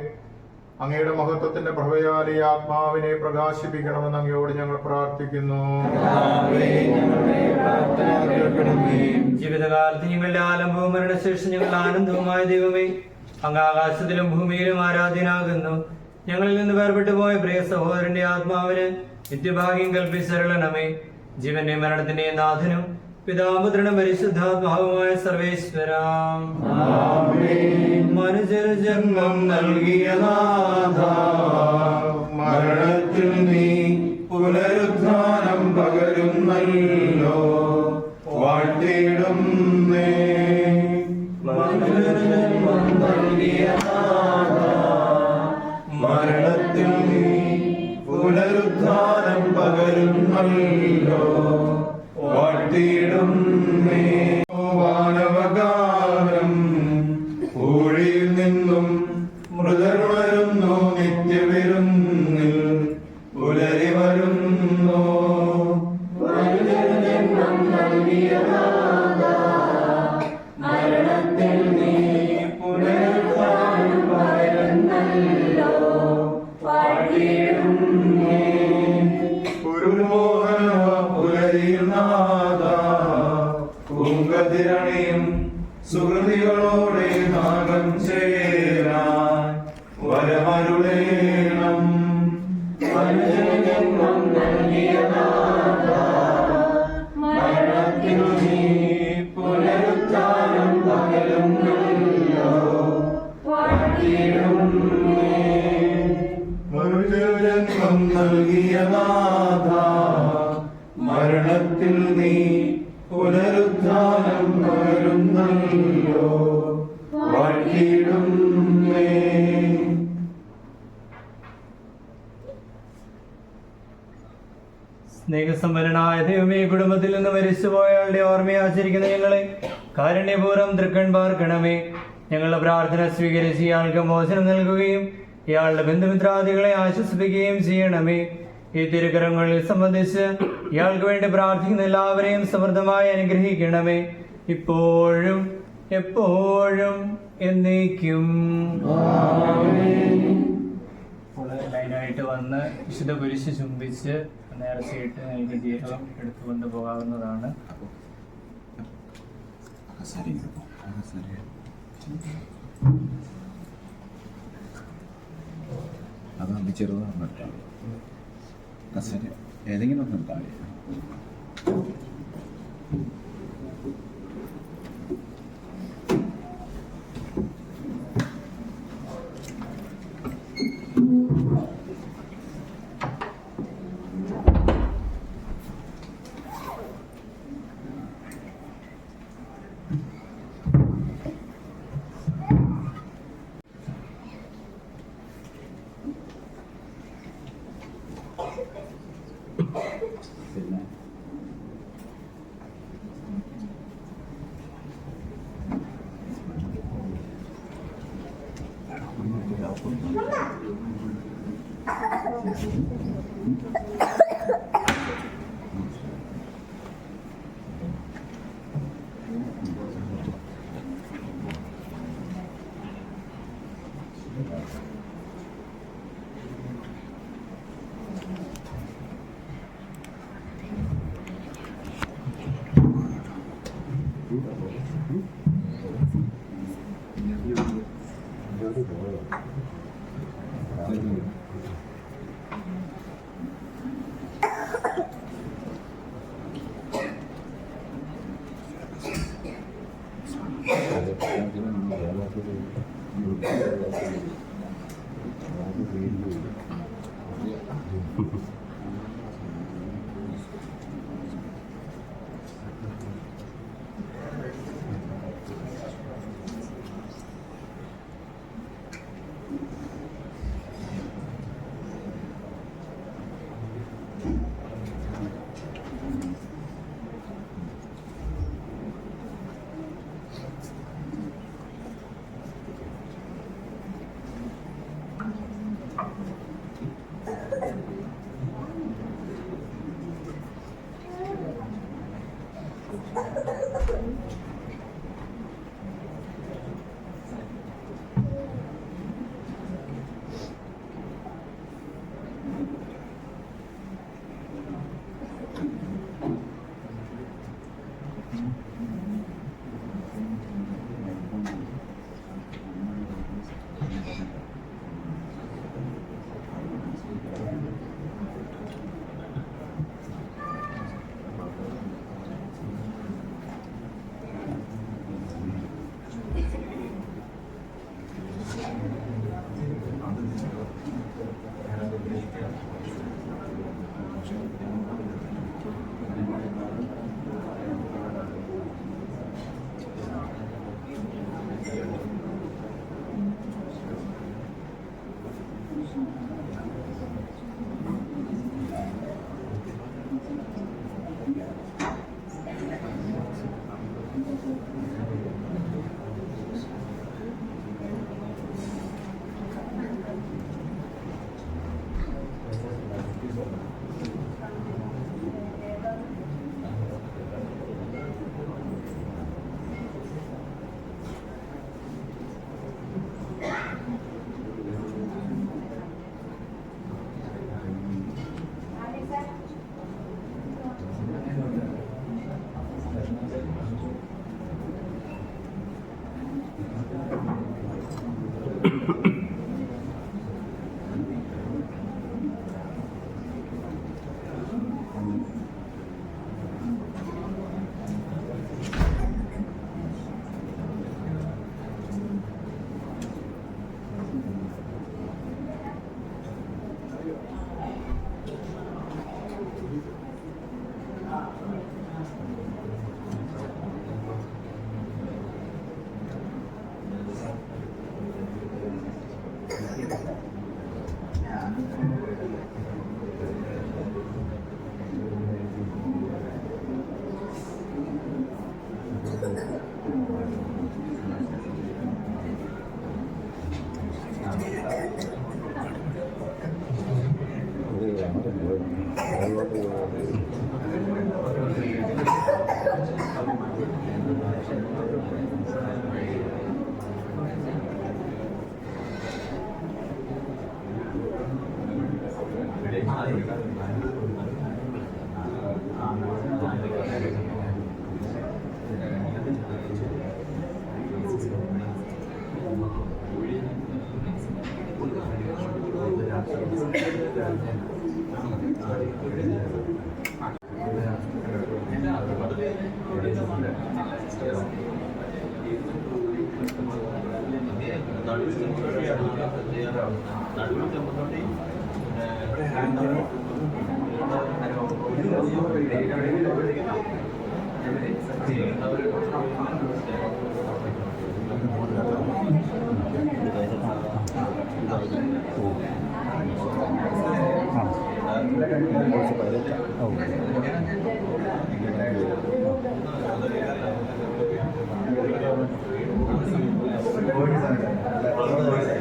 അങ്ങയുടെ മഹത്വത്തിന്റെ പ്രഭയാൽ ഈ ആത്മാവിനെ പ്രകാശിപ്പിക്കണമെന്ന് അങ്ങയോട് ഞങ്ങൾ പ്രാർത്ഥിക്കുന്നു. ജീവിതകാലത്ത് ഞങ്ങളുടെ ആലംബവും മരണശേഷം ഞങ്ങളുടെ ആനന്ദവുമായ ദൈവമേ, അങ്ങ് ആകാശത്തിലും ഭൂമിയിലും ആരാധ്യനാകുന്നു. ഞങ്ങളിൽ നിന്ന് വേർപെട്ടു പോയ പ്രിയ സഹോദരന്റെ ആത്മാവിന് നിത്യഭാഗ്യം കൽപ്പിച്ചരുളണമേ. ജീവന്റെ മരണത്തിന്റെയും നാഥനും പിതാപുത്രനും പരിശുദ്ധാത്മാവുമായ സർവേശ്വരാം, മനുഷ്യർ ജന്മം നൽകിയ നാഥ, മരണത്തിൽ നീ പുനരുദ്ധാനം പകരുന്നല്ലോ, വാഴ്ത്തിയിടുന്നേ. മനുഷ്യർ ജന്മം നൽകിയ നാഥ, മരണത്തിൽ നീ പുനരുദ്ധാനം പകരുന്നല്ലോ, വാഴ്ത്തിയിടുന്നേ. വാനവഗാനം ഊഴിയിൽ നിന്നും മൃതരുണരുന്നു, നിത്യവിരുന്നിൽ പുലരി വരുന്നു. മരണത്തിൽ നീ പുനരുദ്ധാനം പകരുന്നല്ലോ, വാഴ്ത്തിയിടുന്നേ. പുലരിനാഥ പൂങ്കതിരണിയും സുഹൃതികളോടെ നാഗം ചേരാൻ വരമരുളേണം. മനുഷ്യജന്മം നൽകിയ നാഥ, മരണത്തിൽ നീ പുനരുദ്ധാനം പകരുന്നല്ലോ, വാഴ്ത്തിയിടുന്നേ. മനുഷ്യജന്മം നൽകിയ നാഥ, മരണത്തിൽ നീ പുനരുദ്ധാനം പകരുന്നല്ലോ, വാഴ്ത്തിയിടുന്നേ. സ്നേഹസമ്പന്നനായ ദൈവമേ, കുടുംബത്തിൽ നിന്ന് മരിച്ചുപോയയാളുടെ ഓർമ്മയെ ആചരിക്കുന്ന ഞങ്ങളെ കാരുണ്യപൂർവ്വം തൃക്കൺ പാർക്കണമേ. ഞങ്ങളുടെ പ്രാർത്ഥന സ്വീകരിച്ച് ഇയാൾക്ക് മോചനം നൽകുകയും ഇയാളുടെ ബന്ധുമിത്രാദികളെ ആശ്വസിപ്പിക്കുകയും ചെയ്യണമേ. ഈ തിരുക്കരങ്ങളിൽ സംബന്ധിച്ച് ഇയാൾക്ക് വേണ്ടി പ്രാർത്ഥിക്കുന്ന എല്ലാവരെയും സമൃദ്ധമായി അനുഗ്രഹിക്കണമേ, ഇപ്പോഴും എപ്പോഴും എന്നേക്കും. ലൈനായിട്ട് വന്ന് വിശുദ്ധ കുരിശ് ചുംബിച്ച് നേർച്ചയിട്ട് എനിക്ക് ദീപം എടുത്തുകൊണ്ട് പോകാവുന്നതാണ്. അതാണ് ചെറുതാണ് ഏതെങ്കിലും ഒന്നും താഴെ. പിന്നെ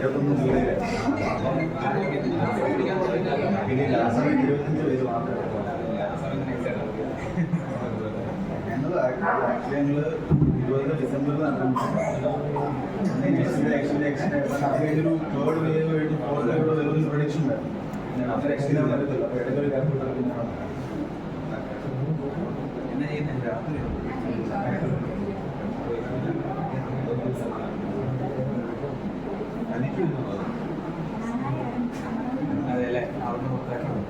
ഇരുപത്തൊന്ന് ഞങ്ങൾ 20 ഡിസംബറിൽ ഒരു തേർഡ് വേവ് ആയിട്ട് ഫോർത്ത് വേവ് വരുന്നൊരു പ്രൊഡിക്ഷൻ ഉണ്ടായിരുന്നു. ഞാൻ അത്ര എക്സ്പീരിയൻസ് പറ്റത്തില്ല. അപ്പോൾ ഇടയ്ക്കൊരു എന്നാ ചെയ്യുന്നത് രാത്രി അതെ അല്ലേ അവിടെ പുറത്താക്കണം.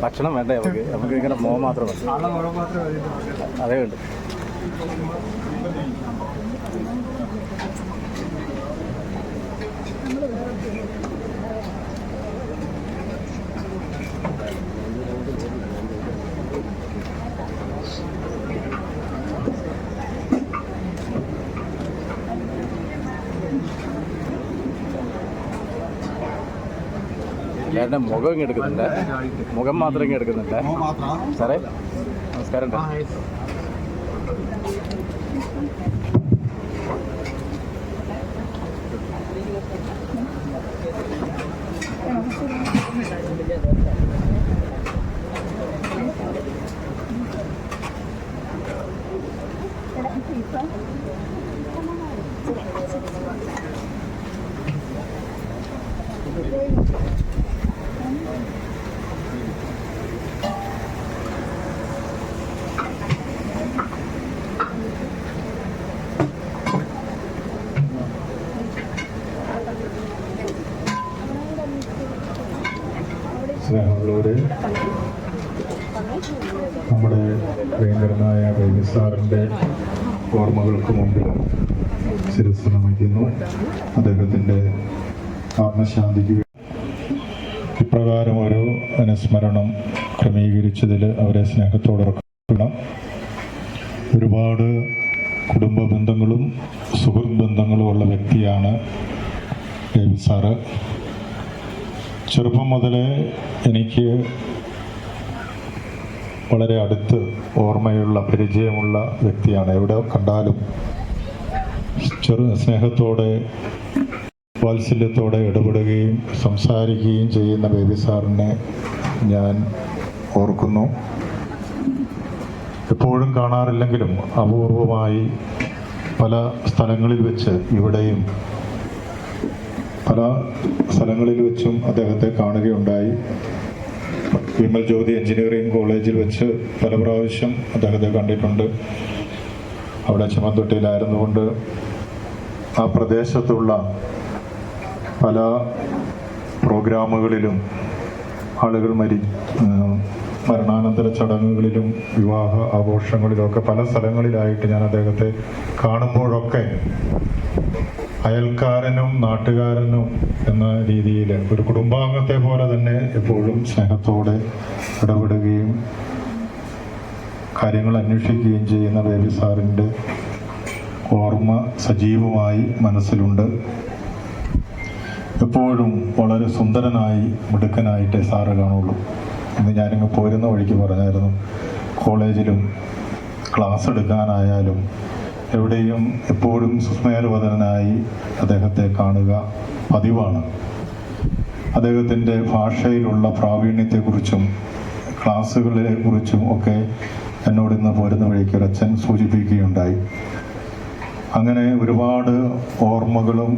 ഭക്ഷണം വേണ്ടേ നമുക്ക് ഇങ്ങനെ മോഹം മാത്രം മതി. അതേ ഉണ്ട്. ചേട്ടൻ്റെ മുഖം ഇങ്ങ് എടുക്കുന്നില്ല, മുഖം മാത്രം ഇങ്ങ് എടുക്കുന്നില്ല സാറേ. നമസ്കാരം. സ്നേഹമുള്ളവരെ, നമ്മുടെ പ്രിയങ്കരനായ ബേബി സാറിൻ്റെ ഓർമ്മകൾക്ക് മുമ്പിൽ ശിരസ്സ് നമിക്കുന്നു. അദ്ദേഹത്തിൻ്റെ ആത്മശാന്തിക്ക് ഇപ്രകാരം ഒരു അനുസ്മരണം ക്രമീകരിച്ചതിൽ അവരെ സ്നേഹത്തോടെ ഓർക്കണം. ഒരുപാട് കുടുംബ ബന്ധങ്ങളും സുഹൃത്ത് ബന്ധങ്ങളും ഉള്ള വ്യക്തിയാണ് ബേബി സാറ്. ചെറുപ്പം മുതലേ എനിക്ക് വളരെ അടുത്ത് ഓർമ്മയുള്ള പരിചയമുള്ള വ്യക്തിയാണ്. എവിടെ കണ്ടാലും സ്നേഹത്തോടെ വാത്സല്യത്തോടെ ഇടപെടുകയും സംസാരിക്കുകയും ചെയ്യുന്ന ബേബി സാറിനെ ഞാൻ ഓർക്കുന്നു. എപ്പോഴും കാണാറില്ലെങ്കിലും അപൂർവമായി പല സ്ഥലങ്ങളിൽ വെച്ച്, ഇവിടെയും പല സ്ഥലങ്ങളിൽ വെച്ചും അദ്ദേഹത്തെ കാണുകയുണ്ടായി. വിമൽ ജ്യോതി എഞ്ചിനീയറിംഗ് കോളേജിൽ വെച്ച് പല പ്രാവശ്യം അദ്ദേഹത്തെ കണ്ടിട്ടുണ്ട്. അവിടെ ചുമന്തൊട്ടിയിലായിരുന്നുകൊണ്ട് ആ പ്രദേശത്തുള്ള പല പ്രോഗ്രാമുകളിലും ആളുകൾ മരണാനന്തര ചടങ്ങുകളിലും വിവാഹ ആഘോഷങ്ങളിലുമൊക്കെ പല സ്ഥലങ്ങളിലായിട്ട് ഞാൻ അദ്ദേഹത്തെ കാണുമ്പോഴൊക്കെ അയൽക്കാരനും നാട്ടുകാരനും എന്ന രീതിയിൽ ഒരു കുടുംബാംഗത്തെ പോലെ തന്നെ എപ്പോഴും സ്നേഹത്തോടെ ഇടപെടുകയും കാര്യങ്ങൾ അന്വേഷിക്കുകയും ചെയ്യുന്ന ബേബി സാറിൻ്റെ ഓർമ്മ സജീവമായി മനസ്സിലുണ്ട്. എപ്പോഴും വളരെ സുന്ദരനായി മിടുക്കനായിട്ടേ സാറ് കാണുള്ളൂ. ഇന്ന് ഞാനിങ്ങ് പോരുന്ന വഴിക്ക് പറഞ്ഞായിരുന്നു, കോളേജിലും ക്ലാസ് എടുക്കാനായാലും എവിടെയും എപ്പോഴും സുസ്മേരവദനായി അദ്ദേഹത്തെ കാണുക പതിവാണ്. അദ്ദേഹത്തിൻ്റെ ഭാഷയിലുള്ള പ്രാവീണ്യത്തെക്കുറിച്ചും ക്ലാസ്സുകളെ കുറിച്ചും ഒക്കെ എന്നോട് ഇന്ന് പോരുന്ന വഴിക്ക് ഒരച്ഛൻ സൂചിപ്പിക്കുകയുണ്ടായി. അങ്ങനെ ഒരുപാട് ഓർമ്മകളും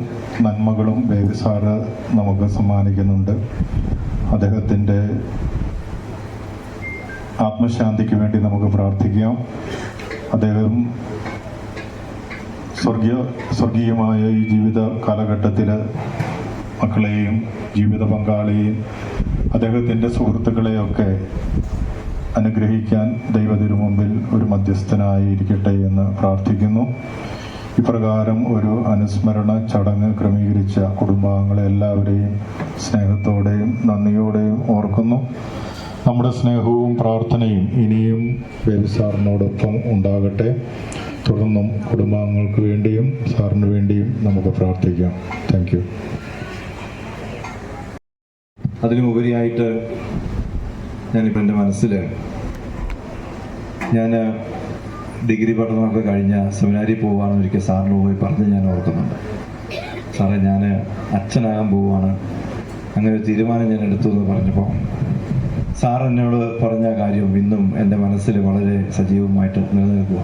നന്മകളും ബേബി സാറ് നമുക്ക് സമ്മാനിക്കുന്നുണ്ട്. അദ്ദേഹത്തിൻ്റെ ആത്മശാന്തിക്ക് വേണ്ടി നമുക്ക് പ്രാർത്ഥിക്കാം. അദ്ദേഹം സ്വർഗീയമായ ഈ ജീവിത കാലഘട്ടത്തിൽ മക്കളെയും ജീവിത പങ്കാളിയെയും അദ്ദേഹത്തിൻ്റെ സുഹൃത്തുക്കളെയൊക്കെ അനുഗ്രഹിക്കാൻ ദൈവത്തിനു മുമ്പിൽ ഒരു മധ്യസ്ഥനായിരിക്കട്ടെ എന്ന് പ്രാർത്ഥിക്കുന്നു. ഇപ്രകാരം ഒരു അനുസ്മരണ ചടങ്ങ് ക്രമീകരിച്ച കുടുംബാംഗങ്ങളെ എല്ലാവരെയും സ്നേഹത്തോടെയും നന്ദിയോടെയും ഓർക്കുന്നു. നമ്മുടെ സ്നേഹവും പ്രാർത്ഥനയും ഇനിയും ബേബി സാറിനോടൊപ്പം ഉണ്ടാകട്ടെ. തുടർന്നും കുടുംബാംഗങ്ങൾക്ക് വേണ്ടിയും സാറിന് വേണ്ടിയും നമുക്ക് പ്രാർത്ഥിക്കാം. Thank you. അതിലുപരിയായിട്ട് ഞാനിപ്പോൾ എൻ്റെ മനസ്സിൽ ഞാൻ ഡിഗ്രി പഠനമൊക്കെ കഴിഞ്ഞ സെമിനാരിൽ പോവുകയാണ്. ഒരിക്കൽ സാറിന് പോയി പറഞ്ഞ് ഞാൻ ഓർക്കുന്നുണ്ട്, സാറേ ഞാൻ അച്ഛനാകാൻ പോവുകയാണ്, അങ്ങനെ ഒരു തീരുമാനം ഞാൻ എടുത്തു എന്ന് പറഞ്ഞപ്പോൾ സാർ എന്നോട് പറഞ്ഞ കാര്യം ഇന്നും എൻ്റെ മനസ്സിൽ വളരെ സജീവമായിട്ട് നിലനിൽക്കുക.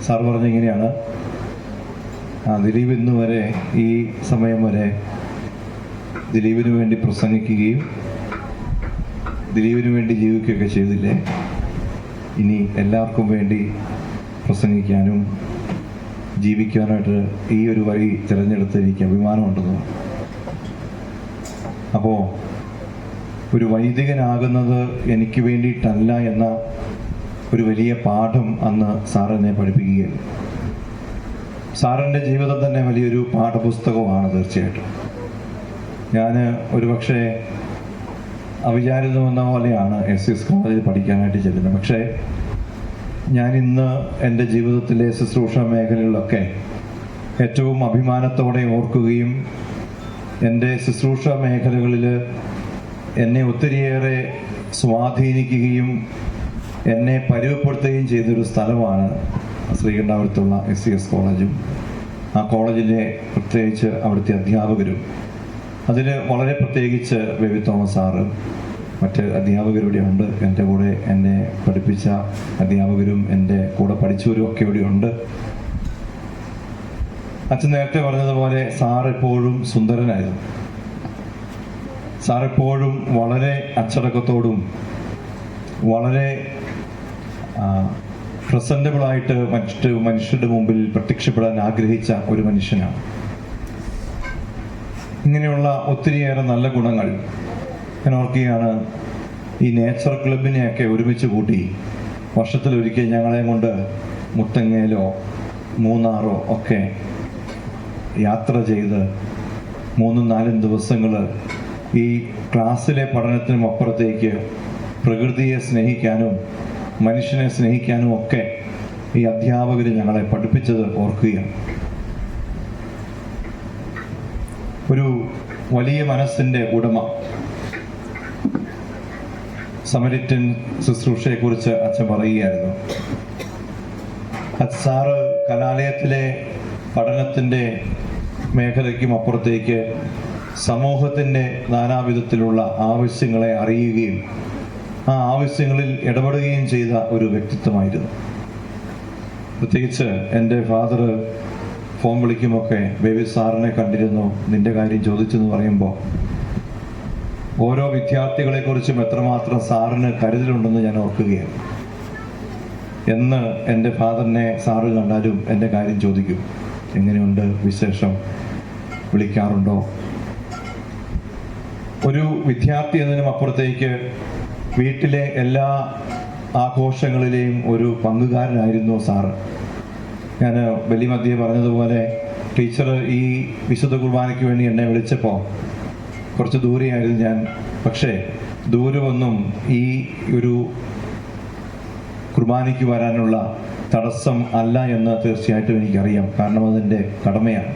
സാർ പറഞ്ഞ ഇങ്ങനെയാണ്, ദിലീപ് ഇന്ന് വരെ ഈ സമയം വരെ ദിലീപിന് വേണ്ടി പ്രസംഗിക്കുകയും ദിലീപിന് വേണ്ടി ജീവിക്കുകയൊക്കെ ചെയ്തില്ലേ, ഇനി എല്ലാവർക്കും വേണ്ടി പ്രസംഗിക്കാനും ജീവിക്കാനായിട്ട് ഈ ഒരു വഴി തിരഞ്ഞെടുത്ത് എനിക്ക് അഭിമാനമുണ്ടെന്ന്. അപ്പോൾ ഒരു വൈദികനാകുന്നത് എനിക്ക് വേണ്ടിയിട്ടല്ല എന്ന ഒരു വലിയ പാഠം അന്ന് സാർ എന്നെ പഠിപ്പിക്കുകയാണ്. സാറിൻ്റെ ജീവിതം തന്നെ വലിയൊരു പാഠപുസ്തകമാണ് തീർച്ചയായിട്ടും. ഞാൻ ഒരുപക്ഷെ അവിചാരിതമെന്ന പോലെയാണ് SCS കോളേജിൽ പഠിക്കാനായിട്ട് ചെല്ലുന്നത്. പക്ഷേ ഞാനിന്ന് എൻ്റെ ജീവിതത്തിലെ ശുശ്രൂഷ മേഖലകളിലൊക്കെ ഏറ്റവും അഭിമാനത്തോടെ ഓർക്കുകയും എൻ്റെ ശുശ്രൂഷ മേഖലകളിൽ എന്നെ ഒത്തിരിയേറെ സ്വാധീനിക്കുകയും എന്നെ പരുവപ്പെടുത്തുകയും ചെയ്തൊരു സ്ഥലമാണ് ശ്രീകണ്ഠാപുരത്തുള്ള SCS കോളേജും ആ കോളേജിലെ പ്രത്യേകിച്ച് അവിടുത്തെ അധ്യാപകരും. അതിൽ വളരെ പ്രത്യേകിച്ച് ബേബി തോമസ് സാറ്, മറ്റ് അധ്യാപകരിവിടെ ഉണ്ട്, എൻ്റെ കൂടെ എന്നെ പഠിപ്പിച്ച അധ്യാപകരും എൻ്റെ കൂടെ പഠിച്ചവരും ഒക്കെ ഇവിടെ ഉണ്ട്. അച്ഛൻ നേരത്തെ പറഞ്ഞതുപോലെ സാർ എപ്പോഴും സുന്ദരനായിരുന്നു. സാർ എപ്പോഴും വളരെ അച്ചടക്കത്തോടും വളരെ പ്രസന്റബിളായിട്ട് മനുഷ്യരുടെ മുമ്പിൽ പ്രത്യക്ഷപ്പെടാൻ ആഗ്രഹിച്ച ഒരു മനുഷ്യനാണ്. ഇങ്ങനെയുള്ള ഒത്തിരിയേറെ നല്ല ഗുണങ്ങൾ ഞാൻ ഓർക്കുകയാണ്. ഈ നേച്ചർ ക്ലബിനെയൊക്കെ ഒരുമിച്ച് കൂട്ടി വർഷത്തിലൊരിക്കൽ ഞങ്ങളെ കൊണ്ട് മുത്തങ്ങയിലോ മൂന്നാറോ ഒക്കെ യാത്ര ചെയ്ത് 3-4 ദിവസങ്ങൾ ഈ ക്ലാസ്സിലെ പഠനത്തിനും അപ്പുറത്തേക്ക് പ്രകൃതിയെ സ്നേഹിക്കാനും മനുഷ്യനെ സ്നേഹിക്കാനും ഒക്കെ ഈ അധ്യാപകർ ഞങ്ങളെ പഠിപ്പിച്ചത് ഓർക്കുകയാണ്. ഒരു വലിയ മനസ്സിൻ്റെ ഉടമ. സമരിറ്റൻ ശുശ്രൂഷയെക്കുറിച്ച് അച്ഛൻ പറയുകയായിരുന്നു. സാറ് കലാലയത്തിലെ പഠനത്തിൻ്റെ മേഖലയ്ക്കും അപ്പുറത്തേക്ക് സമൂഹത്തിൻ്റെ നാനാവിധത്തിലുള്ള ആവശ്യങ്ങളെ അറിയുകയും ആ ആവശ്യങ്ങളിൽ ഇടപെടുകയും ചെയ്ത ഒരു വ്യക്തിത്വമായിരുന്നു. പ്രത്യേകിച്ച് എൻ്റെ ഫാദർ ഫോൺ വിളിക്കുമൊക്കെ ബേബി സാറിനെ കണ്ടിരുന്നു, നിന്റെ കാര്യം ചോദിച്ചെന്ന് പറയുമ്പോൾ ഓരോ വിദ്യാർത്ഥികളെക്കുറിച്ചും എത്രമാത്രം സാറിന് കരുതലുണ്ടെന്ന് ഞാൻ ഓർക്കുകയാണ്. എന്ന് എൻ്റെ ഫാദറിനെ സാറ് കണ്ടാലും എൻ്റെ കാര്യം ചോദിക്കും, എങ്ങനെയുണ്ട് വിശേഷം, വിളിക്കാറുണ്ടോ. ഒരു വിദ്യാർത്ഥി എന്നതിനും അപ്പുറത്തേക്ക് വീട്ടിലെ എല്ലാ ആഘോഷങ്ങളിലെയും ഒരു പങ്കുകാരനായിരുന്നു സാറ്. ഞാൻ വലിയ മധ്യേ പറഞ്ഞതുപോലെ ടീച്ചർ ഈ വിശുദ്ധ കുർബാനയ്ക്ക് വേണ്ടി എന്നെ വിളിച്ചപ്പോൾ കുറച്ച് ദൂരെയായിരുന്നു ഞാൻ. പക്ഷേ ദൂരമൊന്നും ഈ ഒരു കുർബാനയ്ക്ക് വരാനുള്ള തടസ്സം അല്ല എന്ന് തീർച്ചയായിട്ടും എനിക്കറിയാം. കാരണം അതെൻ്റെ കടമയാണ്.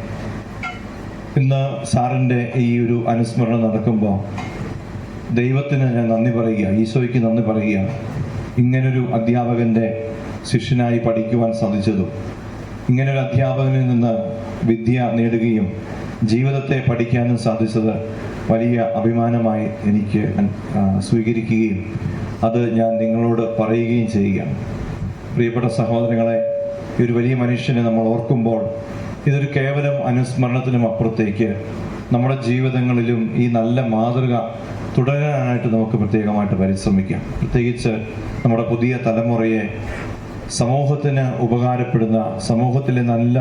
ഇന്ന് സാറിൻ്റെ ഈ ഒരു അനുസ്മരണം നടക്കുമ്പോൾ ദൈവത്തിന് ഞാൻ നന്ദി പറയുക, ഈശോയ്ക്ക് നന്ദി പറയുകയാണ്. ഇങ്ങനൊരു അധ്യാപകൻ്റെ ശിഷ്യനായി പഠിക്കുവാൻ സാധിച്ചതും ഇങ്ങനൊരു അധ്യാപകനിൽ നിന്ന് വിദ്യ നേടുകയും ജീവിതത്തെ പഠിക്കാനും സാധിച്ചത് വലിയ അഭിമാനമായി എനിക്ക് സ്വീകരിക്കുകയും അത് ഞാൻ നിങ്ങളോട് പറയുകയും ചെയ്യുകയാണ്. പ്രിയപ്പെട്ട സഹോദരങ്ങളെ, ഈ ഒരു വലിയ മനുഷ്യനെ നമ്മൾ ഓർക്കുമ്പോൾ ഇതൊരു കേവലം അനുസ്മരണത്തിനും അപ്പുറത്തേക്ക് നമ്മുടെ ജീവിതങ്ങളിലും ഈ നല്ല മാതൃക തുടരാനായിട്ട് നമുക്ക് പ്രത്യേകമായിട്ട് പരിശ്രമിക്കാം. പ്രത്യേകിച്ച് നമ്മുടെ പുതിയ തലമുറയെ സമൂഹത്തിന് ഉപകാരപ്പെടുന്ന, സമൂഹത്തിലെ നല്ല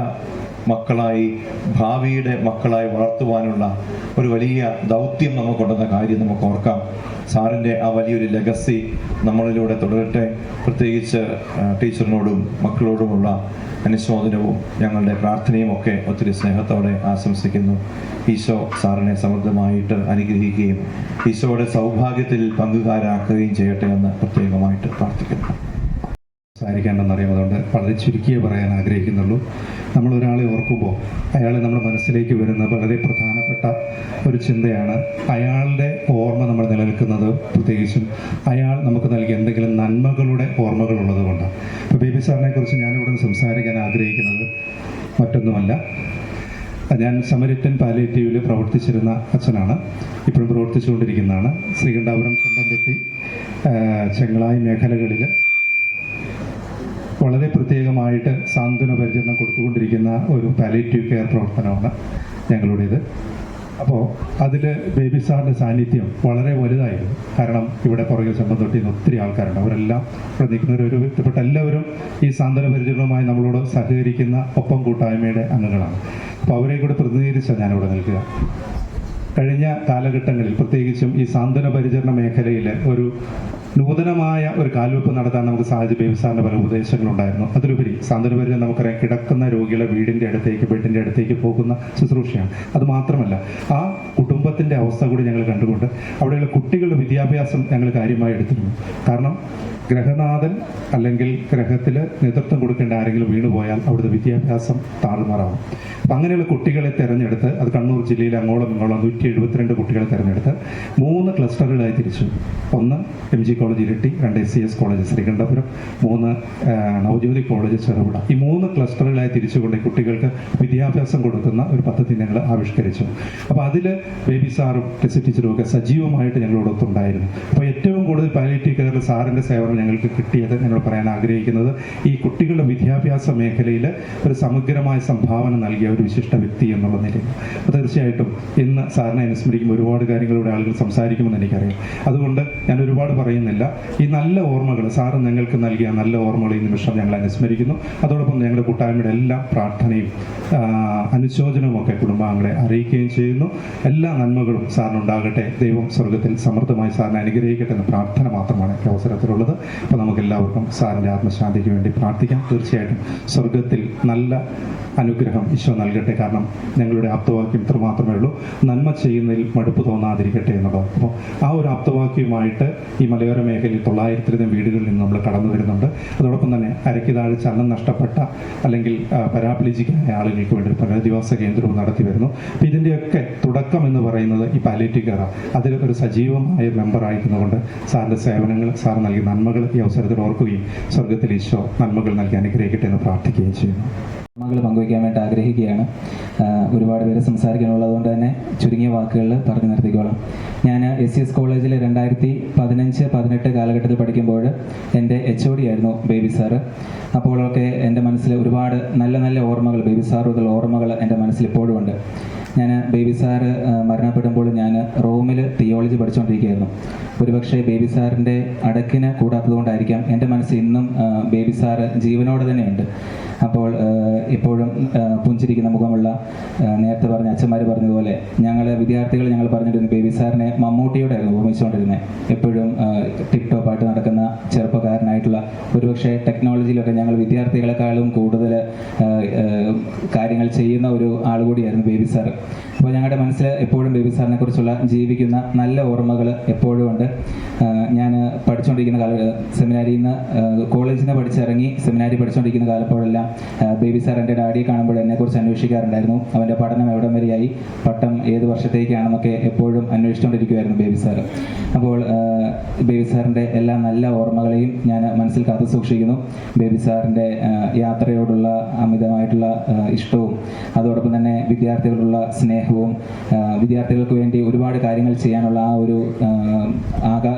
മക്കളായി, ഭാവിയുടെ മക്കളായി വളർത്തുവാനുള്ള ഒരു വലിയ ദൗത്യം നമുക്കുണ്ടെന്ന കാര്യം നമുക്ക് ഓർക്കാം. സാറിൻ്റെ ആ വലിയൊരു ലെഗസി നമ്മളിലൂടെ തുടരട്ടെ. പ്രത്യേകിച്ച് ടീച്ചറിനോടും മക്കളോടുമുള്ള അനുശോചനവും ഞങ്ങളുടെ പ്രാർത്ഥനയും ഒക്കെ ഒത്തിരി സ്നേഹത്തോടെ ആശംസിക്കുന്നു. ഈശോ സാറിനെ സമൃദ്ധമായിട്ട് അനുഗ്രഹിക്കുകയും ഈശോയുടെ സൗഭാഗ്യത്തിൽ പങ്കുകാരാക്കുകയും ചെയ്യട്ടെ എന്ന് പ്രത്യേകമായിട്ട് പ്രാർത്ഥിക്കുന്നു. സംസാരിക്കേണ്ടെന്നറിയാം, അതുകൊണ്ട് വളരെ ചുരുക്കിയേ പറയാൻ ആഗ്രഹിക്കുന്നുള്ളൂ. നമ്മളൊരാളെ ഓർക്കുമ്പോൾ അയാളെ നമ്മുടെ മനസ്സിലേക്ക് വരുന്ന വളരെ പ്രധാനപ്പെട്ട ഒരു ചിന്തയാണ് അയാളുടെ ഓർമ്മ നമ്മൾ നിലനിൽക്കുന്നത് പ്രത്യേകിച്ചും അയാൾ നമുക്ക് നൽകിയ എന്തെങ്കിലും നന്മകളുടെ ഓർമ്മകളുള്ളത് കൊണ്ടാണ്. ഇപ്പോൾ ബേബി സാറിനെ കുറിച്ച് ഞാനിവിടെ നിന്ന് സംസാരിക്കാൻ ആഗ്രഹിക്കുന്നത് മറ്റൊന്നുമല്ല, ഞാൻ സമരിറ്റൻ പാലിയേറ്റീവിൽ പ്രവർത്തിച്ചിരുന്ന അച്ഛനാണ്, ഇപ്പോഴും പ്രവർത്തിച്ചുകൊണ്ടിരിക്കുന്നതാണ്. ശ്രീകണ്ഠാപുരം, ചെമ്പന്തൊട്ടി, ചെങ്ങളായി മേഖലകളിൽ വളരെ പ്രത്യേകമായിട്ട് സാന്ത്വന പരിചരണം കൊടുത്തുകൊണ്ടിരിക്കുന്ന ഒരു പാലിയേറ്റീവ് കെയർ പ്രവർത്തനമാണ് ഞങ്ങളുടേത്. അപ്പോൾ അതിൽ ബേബി സാറിൻ്റെ സാന്നിധ്യം വളരെ വലുതായിരുന്നു. കാരണം ഇവിടെ പുറകെ ചെമ്പന്തൊട്ടിയിൽ നിന്ന് ഒത്തിരി ആൾക്കാരുണ്ട്. അവരെല്ലാം ഇവിടെ നിൽക്കുന്നവരൊരു വ്യക്തിപ്പെട്ട എല്ലാവരും ഈ സാന്ത്വന പരിചരണവുമായി നമ്മളോട് സഹകരിക്കുന്ന ഒപ്പം കൂട്ടായ്മയുടെ അംഗങ്ങളാണ്. അപ്പോൾ അവരെ കൂടെ പ്രതിനിധീകരിച്ചാണ് ഞാനിവിടെ നിൽക്കുക. കഴിഞ്ഞ കാലഘട്ടങ്ങളിൽ പ്രത്യേകിച്ചും ഈ സാന്ത്വന പരിചരണ മേഖലയിൽ ഒരു നൂതനമായ ഒരു കാൽവെപ്പ് നടത്താൻ നമുക്ക് സാധിച്ചു. ബേബി സാറിൻ്റെ പല ഉപദേശങ്ങളുണ്ടായിരുന്നു. അതിലുപരി സാന്ത്വന പരിചരണം നമുക്കറിയാം, കിടക്കുന്ന രോഗികളെ വീടിൻ്റെ അടുത്തേക്ക്, ബെഡിൻ്റെ അടുത്തേക്ക് പോകുന്ന ശുശ്രൂഷയാണ്. അത് മാത്രമല്ല ആ കുടുംബത്തിൻ്റെ അവസ്ഥ കൂടി ഞങ്ങൾ കണ്ടുകൊണ്ട് അവിടെയുള്ള കുട്ടികളുടെ വിദ്യാഭ്യാസം ഞങ്ങൾ കാര്യമായി എടുത്തിരുന്നു. കാരണം ഗ്രഹനാഥൻ അല്ലെങ്കിൽ ഗ്രഹത്തിൽ നേതൃത്വം കൊടുക്കേണ്ട ആരെങ്കിലും വീണുപോയാൽ അവിടുത്തെ വിദ്യാഭ്യാസം താറുമാറാവും. അപ്പം അങ്ങനെയുള്ള കുട്ടികളെ തിരഞ്ഞെടുത്ത്, അത് കണ്ണൂർ ജില്ലയിൽ അങ്ങോളം ഇങ്ങോളം 172 കുട്ടികളെ തിരഞ്ഞെടുത്ത് 3 ക്ലസ്റ്ററുകളായി തിരിച്ചു. 1 MG college Iritty, 2 SCS college Sreekandapuram, 3 Navajyothi college Cherupuzha. ഈ 3 ക്ലസ്റ്ററുകളായി തിരിച്ചുകൊണ്ട് കുട്ടികൾക്ക് വിദ്യാഭ്യാസം കൊടുക്കുന്ന ഒരു പദ്ധതി ഞങ്ങൾ ആവിഷ്കരിച്ചു. അപ്പോൾ അതിൽ ബേബി സാറും ടെസി ടീച്ചറും ഒക്കെ സജീവമായിട്ട് ഞങ്ങളോടൊത്തുണ്ടായിരുന്നു. അപ്പോൾ ഏറ്റവും കൂടുതൽ പാലിയേറ്റീവ് കെയറിൽ സാറിൻ്റെ സേവനം ഞങ്ങൾക്ക് കിട്ടിയത് ഞങ്ങൾ പറയാൻ ആഗ്രഹിക്കുന്നത് ഈ കുട്ടികളുടെ വിദ്യാഭ്യാസ മേഖലയിൽ ഒരു സമഗ്രമായ സംഭാവന നൽകിയ ഒരു വിശിഷ്ട വ്യക്തി എന്നുള്ള നിലയിൽ. അപ്പോൾ തീർച്ചയായിട്ടും ഇന്ന് സാറിനെ അനുസ്മരിക്കുമ്പോൾ ഒരുപാട് കാര്യങ്ങളിലൂടെ ആളുകൾ സംസാരിക്കുമെന്ന് എനിക്കറിയാം. അതുകൊണ്ട് ഞാൻ ഒരുപാട് പറയുന്നില്ല. ഈ നല്ല ഓർമ്മകൾ, സാറ് ഞങ്ങൾക്ക് നൽകിയ നല്ല ഓർമ്മകൾ ഈ നിമിഷം ഞങ്ങൾ അനുസ്മരിക്കുന്നു. അതോടൊപ്പം ഞങ്ങളുടെ കൂട്ടായ്മയുടെ എല്ലാ പ്രാർത്ഥനയും അനുശോചനവും ഒക്കെ കുടുംബാംഗങ്ങളെ അറിയിക്കുകയും ചെയ്യുന്നു. എല്ലാ നന്മകളും സാറിനുണ്ടാകട്ടെ. ദൈവം സ്വർഗത്തിൽ സമൃദ്ധമായി സാറിനെ അനുഗ്രഹിക്കട്ടെ എന്ന പ്രാർത്ഥന മാത്രമാണ് ഈ അവസരത്തിലുള്ളത്. അപ്പോൾ നമുക്ക് എല്ലാവർക്കും സാറിൻ്റെ ആത്മശാന്തിക്ക് വേണ്ടി പ്രാർത്ഥിക്കാം. തീർച്ചയായിട്ടും സ്വർഗത്തിൽ നല്ല അനുഗ്രഹം ഈശോ നൽകട്ടെ. കാരണം ഞങ്ങളുടെ ആപ്തവാക്യം ഇത്ര മാത്രമേ ഉള്ളൂ, നന്മ ചെയ്യുന്നതിൽ മടുപ്പ് തോന്നാതിരിക്കട്ടെ എന്നുള്ളത്. അപ്പോൾ ആ ഒരു ആപ്തവാക്യവുമായിട്ട് ഈ മലയോര മേഖലയിൽ 900 വീടുകളിൽ നിന്ന് നമ്മൾ കടന്നു വരുന്നുണ്ട്. അതോടൊപ്പം തന്നെ അരയ്ക്ക് താഴെ ചലനം നഷ്ടപ്പെട്ട അല്ലെങ്കിൽ പാരാപ്ലീജിക്കായ ആളുകൾക്ക് വേണ്ടി പുനരധിവാസ കേന്ദ്രവും നടത്തി വരുന്നു. അപ്പോൾ ഇതിൻ്റെയൊക്കെ തുടക്കം എന്ന് പറയുന്നത് ഈ പാലിയേറ്റീവ് കെയർ. അതിൽ ഒരു സജീവമായ മെമ്പറായിരുന്നുകൊണ്ട് സാറിൻ്റെ സേവനങ്ങൾ, സാർ നൽകിയ നന്മകൾ ഓർമ്മകൾ ഈ അവസരത്തിൽ ഓർക്കുകയും സ്വർഗത്തിൽ ഈശോ നന്മകൾ നൽകി അനുഗ്രഹിക്കട്ടെ എന്ന് പ്രാർത്ഥിക്കുകയും ചെയ്യുന്നു. ഓർമ്മകൾ പങ്കുവയ്ക്കാൻ വേണ്ടി ആഗ്രഹിക്കുകയാണ്. ഒരുപാട് പേര് സംസാരിക്കാനുള്ളതുകൊണ്ട് തന്നെ ചുരുങ്ങിയ വാക്കുകളിൽ പറഞ്ഞു നിർത്തിക്കോളാം. ഞാൻ SCS കോളേജിൽ 2015-18 കാലഘട്ടത്തിൽ പഠിക്കുമ്പോൾ എൻ്റെ HOD ആയിരുന്നു ബേബി സാറ്. അപ്പോഴൊക്കെ എൻ്റെ മനസ്സിൽ ഒരുപാട് നല്ല നല്ല ഓർമ്മകൾ, ബേബി സാർ മുതൽ ഓർമ്മകൾ എൻ്റെ മനസ്സിൽ ഇപ്പോഴും ഉണ്ട്. ഞാൻ ബേബി സാറ് മരണപ്പെടുമ്പോൾ ഞാൻ റോമിൽ തിയോളജി പഠിച്ചുകൊണ്ടിരിക്കുകയായിരുന്നു. ഒരുപക്ഷെ ബേബി സാറിൻ്റെ അടക്കിന് കൂടാത്തതുകൊണ്ടായിരിക്കാം എൻ്റെ മനസ്സിൽ ഇന്നും ബേബി സാറ് ജീവനോടെ തന്നെയുണ്ട്. അപ്പോൾ ഇപ്പോഴും പുഞ്ചിരിക്കുന്ന മുഖമുള്ള, നേരത്തെ പറഞ്ഞ അച്ഛന്മാർ പറഞ്ഞതുപോലെ വിദ്യാർത്ഥികൾ ഞങ്ങൾ പറഞ്ഞിരുന്നു ബേബി സാറിനെ മമ്മൂട്ടിയോടായിരുന്നു ഓർമ്മിച്ചുകൊണ്ടിരുന്നത്. എപ്പോഴും ടിപ് ടോപ്പായിട്ട് നടക്കുന്ന ചെറുപ്പക്കാരനായിട്ടുള്ള, ഒരുപക്ഷെ ടെക്നോളജിയിലൊക്കെ ഞങ്ങൾ വിദ്യാർത്ഥികളെക്കാളും കൂടുതൽ കാര്യങ്ങൾ ചെയ്യുന്ന ഒരു ആൾ കൂടിയായിരുന്നു ബേബി സാറ്. അപ്പോൾ ഞങ്ങളുടെ മനസ്സിൽ എപ്പോഴും ബേബി സാറിനെ കുറിച്ചുള്ള ജീവിക്കുന്ന നല്ല ഓർമ്മകൾ എപ്പോഴും ഉണ്ട്. ഞാൻ പഠിച്ചുകൊണ്ടിരിക്കുന്ന സെമിനാരിയിൽ നിന്ന് കോളേജിൽ നിന്ന് പഠിച്ചിറങ്ങി സെമിനാരി പഠിച്ചുകൊണ്ടിരിക്കുന്ന കാലപ്പോഴെല്ലാം ബേബി സാർ എൻ്റെ ഡാഡിയെ കാണുമ്പോൾ എന്നെക്കുറിച്ച് അന്വേഷിക്കാറുണ്ടായിരുന്നു. അവൻ്റെ പഠനം എവിടം വരെയായി, പട്ടം ഏത് വർഷത്തേക്കാണെന്നൊക്കെ എപ്പോഴും അന്വേഷിച്ചുകൊണ്ടിരിക്കുമായിരുന്നു ബേബി സാർ. അപ്പോൾ ബേബി സാറിൻ്റെ എല്ലാ നല്ല ഓർമ്മകളെയും ഞാൻ മനസ്സിൽ കാത്തു സൂക്ഷിക്കുന്നു. ബേബി സാറിൻ്റെ യാത്രയോടുള്ള അമിതമായിട്ടുള്ള ഇഷ്ടവും അതോടൊപ്പം തന്നെ വിദ്യാർത്ഥികളോടുള്ള സ്നേഹവും വിദ്യാർത്ഥികൾക്ക് വേണ്ടി ഒരുപാട് കാര്യങ്ങൾ ചെയ്യാനുള്ള ആ ഒരു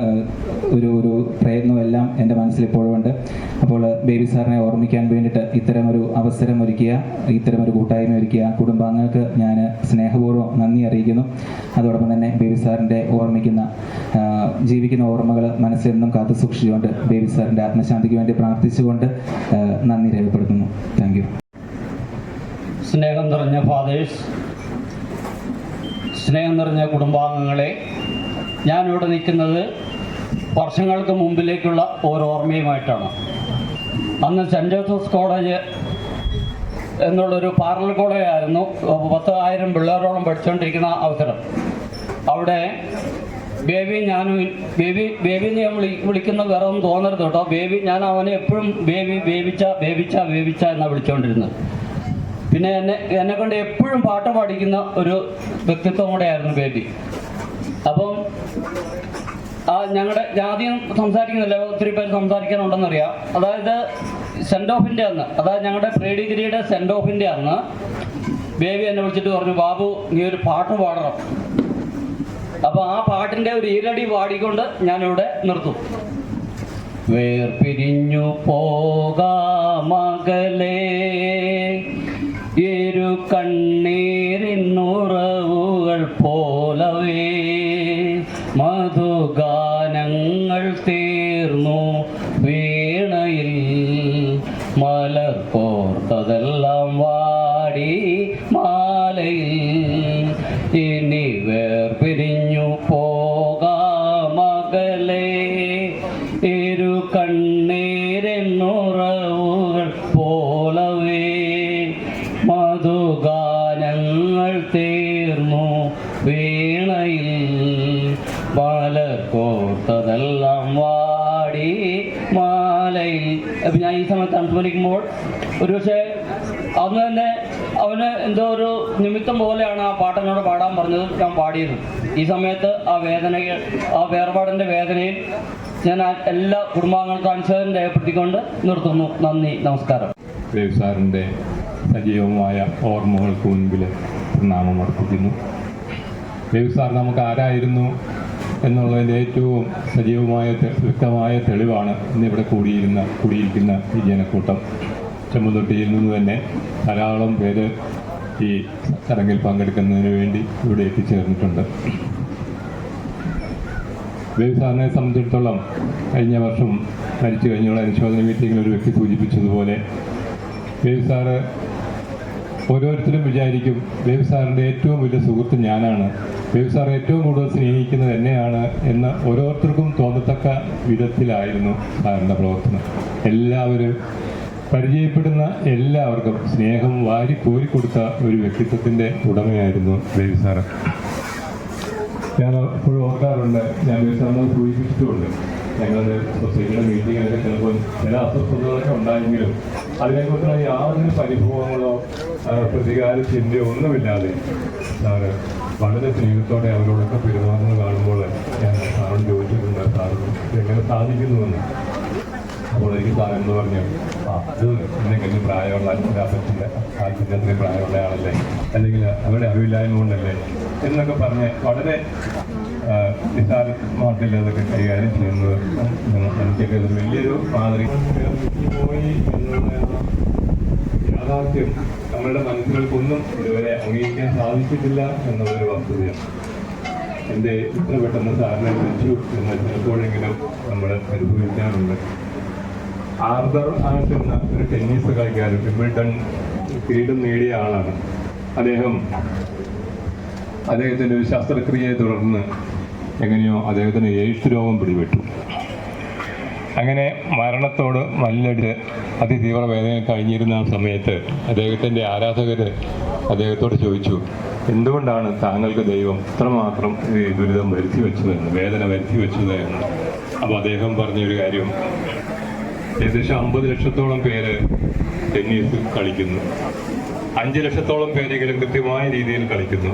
പ്രയത്നവും എല്ലാം എൻ്റെ മനസ്സിൽ ഇപ്പോഴും ഉണ്ട്. അപ്പോൾ ബേബി സാറിനെ ഓർമ്മിക്കാൻ വേണ്ടിയിട്ട് ഇത്തരമൊരു അവസരം ഒരുക്കിയ, ഇത്തരമൊരു കൂട്ടായ്മ ഒരുക്കിയ കുടുംബാംഗങ്ങൾക്ക് ഞാൻ സ്നേഹപൂർവ്വം നന്ദി അറിയിക്കുന്നു. അതോടൊപ്പം തന്നെ ബേബി സാറിൻ്റെ ജീവിക്കുന്ന ഓർമ്മകൾ മനസ്സിൽ നിന്നും കാത്തു സൂക്ഷിച്ചുകൊണ്ട് ബേബി സാറിൻ്റെ ആത്മശാന്തിക്ക് വേണ്ടി പ്രാർത്ഥിച്ചുകൊണ്ട് നന്ദി രേഖപ്പെടുത്തുന്നു. Thank you. സ്നേഹം നിറഞ്ഞ ഫാദേഴ്സ്, സ്നേഹം നിറഞ്ഞ കുടുംബാംഗങ്ങളെ, ഞാനിവിടെ നിൽക്കുന്നത് വർഷങ്ങൾക്ക് മുമ്പിലേക്കുള്ള ഒരു ഓർമ്മയുമായിട്ടാണ്. അന്ന് സെൻറ്റ് ജോസഫ്സ് കോളേജ് എന്നുള്ളൊരു പാരലൽ കോളേജായിരുന്നു. 10,000 പിള്ളേരോളം പഠിച്ചുകൊണ്ടിരിക്കുന്ന അവസരം. അവിടെ ബേബിന്ന് ഞാൻ വിളിക്കുന്ന വേറെ ഒന്നും തോന്നരുത് കേട്ടോ. ഞാൻ അവനെ എപ്പോഴും ബേബിച്ച എന്നാണ് വിളിച്ചുകൊണ്ടിരുന്നത്. പിന്നെ എന്നെ കൊണ്ട് എപ്പോഴും പാട്ട് പാടിക്കുന്ന ഒരു വ്യക്തിത്വം കൂടെയായിരുന്നു ബേബി. അപ്പം ആദ്യം സംസാരിക്കുന്നില്ല, ഒത്തിരി പേര് സംസാരിക്കാനുണ്ടെന്നറിയാം. അതായത് സെൻഡ് ഓഫിൻ്റെ അന്ന്, അതായത് ഞങ്ങളുടെ പ്രീ ഡിഗ്രിയുടെ സെൻഡ് ഓഫിൻ്റെ അന്ന് ബേബി എന്നെ വിളിച്ചിട്ട് പറഞ്ഞു, ബാബു നീ ഒരു പാട്ട് പാടണം. അപ്പോൾ ആ പാട്ടിൻ്റെ ഒരു ഈരടി പാടിക്കൊണ്ട് ഞാനിവിടെ നിർത്തും. വേർപിരിഞ്ഞു പോകാമകലേ ഇരു കണ്ണീരിന്നുറവുകൾ പോലവേ മധുഗാനങ്ങൾ തീർന്നു വീണയിൽ മലർ കോർത്തതെല്ലാം വാടി മാലയിൽ ഇനി വേർപിരിഞ്ഞു പോകാമകലേ ഇരു കണ്ണീരെന്നുറവുകൾ പോലവേ മധുഗാനങ്ങൾ തീർന്നു വീണയിൽ മലർ കോർത്തതെല്ലാം വാടി മാലയിൽ. അപ്പം ഞാൻ ഈ സമയത്ത് അനുസ്മരിക്കുമ്പോൾ ഒരുപക്ഷെ അന്ന് തന്നെ അവന് എന്തോ ഒരു നിമിത്തം പോലെയാണ് ആ പാട്ടിനോട് പാടാൻ പറഞ്ഞത്, ഞാൻ പാടിയത്. ഈ സമയത്ത് ആ വേർപാടിൻ്റെ വേദനയിൽ ഞാൻ എല്ലാ കുടുംബാംഗങ്ങൾക്കും അനുശോചനം രേഖപ്പെടുത്തിക്കൊണ്ട് നിർത്തുന്നു. നന്ദി, നമസ്കാരം. ബേബി സാറിൻ്റെ സജീവമായ ഓർമ്മകൾക്ക് മുൻപിൽ പ്രണാമം അർപ്പിക്കുന്നു. ബേബി സാർ നമുക്ക് ആരായിരുന്നു എന്നുള്ളതിൻ്റെ ഏറ്റവും സജീവമായ വ്യക്തമായ തെളിവാണ് ഇന്നിവിടെ കൂടിയിരിക്കുന്ന ഈ ജനക്കൂട്ടം. ചെമ്പന്തൊട്ടിയിൽ നിന്ന് തന്നെ ധാരാളം പേര് ഈ ചടങ്ങിൽ പങ്കെടുക്കുന്നതിന് വേണ്ടി ഇവിടെ എത്തിച്ചേർന്നിട്ടുണ്ട്. ബേബി സാറിനെ സംബന്ധിച്ചിടത്തോളം കഴിഞ്ഞ വർഷം മരിച്ചു കഴിഞ്ഞുള്ള അനുശോചന മീറ്റിങ്ങിൽ ഒരു വ്യക്തി സൂചിപ്പിച്ചതുപോലെ ബേബി സാറ് ഓരോരുത്തരും വിചാരിക്കും ബേബി സാറിൻ്റെ ഏറ്റവും വലിയ സുഹൃത്ത് ഞാനാണ്, ബേബി സാർ ഏറ്റവും കൂടുതൽ സ്നേഹിക്കുന്നത് എന്നെയാണ് എന്ന് ഓരോരുത്തർക്കും തോന്നത്തക്ക വിധത്തിലായിരുന്നു സാറിൻ്റെ പ്രവർത്തനം. എല്ലാവരും പരിചയപ്പെടുന്ന എല്ലാവർക്കും സ്നേഹം വാരി കോരിക്കൊടുത്ത ഒരു വ്യക്തിത്വത്തിൻ്റെ ഉടമയായിരുന്നു ബേബി സാറ്. ഞാൻ എപ്പോഴും ഓർക്കാറുണ്ട്, ഞാൻ ബേബി സാറിനെ സൂചിപ്പിച്ചിട്ടുമുണ്ട്. ഞങ്ങളുടെ സൊസൈറ്റിയുടെ മീറ്റിങ്ങിലൊക്കെ ചിലപ്പോൾ ചില അസ്വസ്ഥതകളൊക്കെ ഉണ്ടായെങ്കിലും അതിനെക്കുറിച്ചുള്ള യാതൊരു പരിഭവങ്ങളോ പ്രതികാര ചിന്തയോ ഒന്നുമില്ലാതെ സാറ് വളരെ സ്നേഹത്തോടെ അവരോടൊക്കെ പെരുമാറുന്നത് കാണുമ്പോൾ ഞാൻ സാറിനോട് ചോദിച്ചിട്ടുണ്ട്, സാറിന് എങ്ങനെ സാധിക്കുന്നുവെന്ന്. അപ്പോൾ എനിക്ക് സാറെന്ന് പറഞ്ഞു, അത് എന്തെങ്കിലും പ്രായമുള്ള അച്ഛൻ്റെ അത്രയും പ്രായമുള്ള ആളല്ലേ, അല്ലെങ്കിൽ അവരുടെ അറിവില്ലായ്മ കൊണ്ടല്ലേ എന്നൊക്കെ പറഞ്ഞ് വളരെ നിസ്സാരമായിട്ടില്ല അതൊക്കെ കൈകാര്യം ചെയ്യുന്നത്. എനിക്കൊക്കെ ഒരു വലിയൊരു മാതൃക പോയി എന്നുള്ള യാഥാർത്ഥ്യം നമ്മളുടെ മനസ്സുകൾക്കൊന്നും ഇതുവരെ അംഗീകരിക്കാൻ സാധിച്ചിട്ടില്ല എന്നുള്ളൊരു വസ്തുതയാണ്. എൻ്റെ ഇത്ര പെട്ടെന്ന് സാറിനെ വിളിച്ചു എന്ന് ചിലപ്പോഴെങ്കിലും നമ്മൾ അനുഭവിക്കാറുണ്ട്. ആർതർ ആഷ് എന്ന ഒരു ടെന്നീസ് കളിക്കാരൻ വിംബിൾഡൺ കിരീടം നേടിയ ആളാണ്. അദ്ദേഹത്തിൻ്റെ ഒരു ശസ്ത്രക്രിയയെ തുടർന്ന് എങ്ങനെയോ അദ്ദേഹത്തിന് എയ്ഡ്സ് രോഗം പിടിപെട്ടു. അങ്ങനെ മരണത്തോട് മല്ലടിച്ച് അതിതീവ്ര വേദന കഴിഞ്ഞിരുന്ന ആ സമയത്ത് അദ്ദേഹത്തിൻ്റെ ആരാധകർ അദ്ദേഹത്തോട് ചോദിച്ചു, എന്തുകൊണ്ടാണ് താങ്കൾക്ക് ദൈവം ഇത്രമാത്രം ദുരിതം വരുത്തി വെച്ചതെന്ന്, വേദന വരുത്തി വെച്ചത് എന്ന്. അപ്പോൾ അദ്ദേഹം പറഞ്ഞൊരു കാര്യം, ഏകദേശം 50 ലക്ഷത്തോളം പേര് ടെന്നീസ് കളിക്കുന്നു, 5 ലക്ഷത്തോളം പേരെങ്കിലും കൃത്യമായ രീതിയിൽ കളിക്കുന്നു,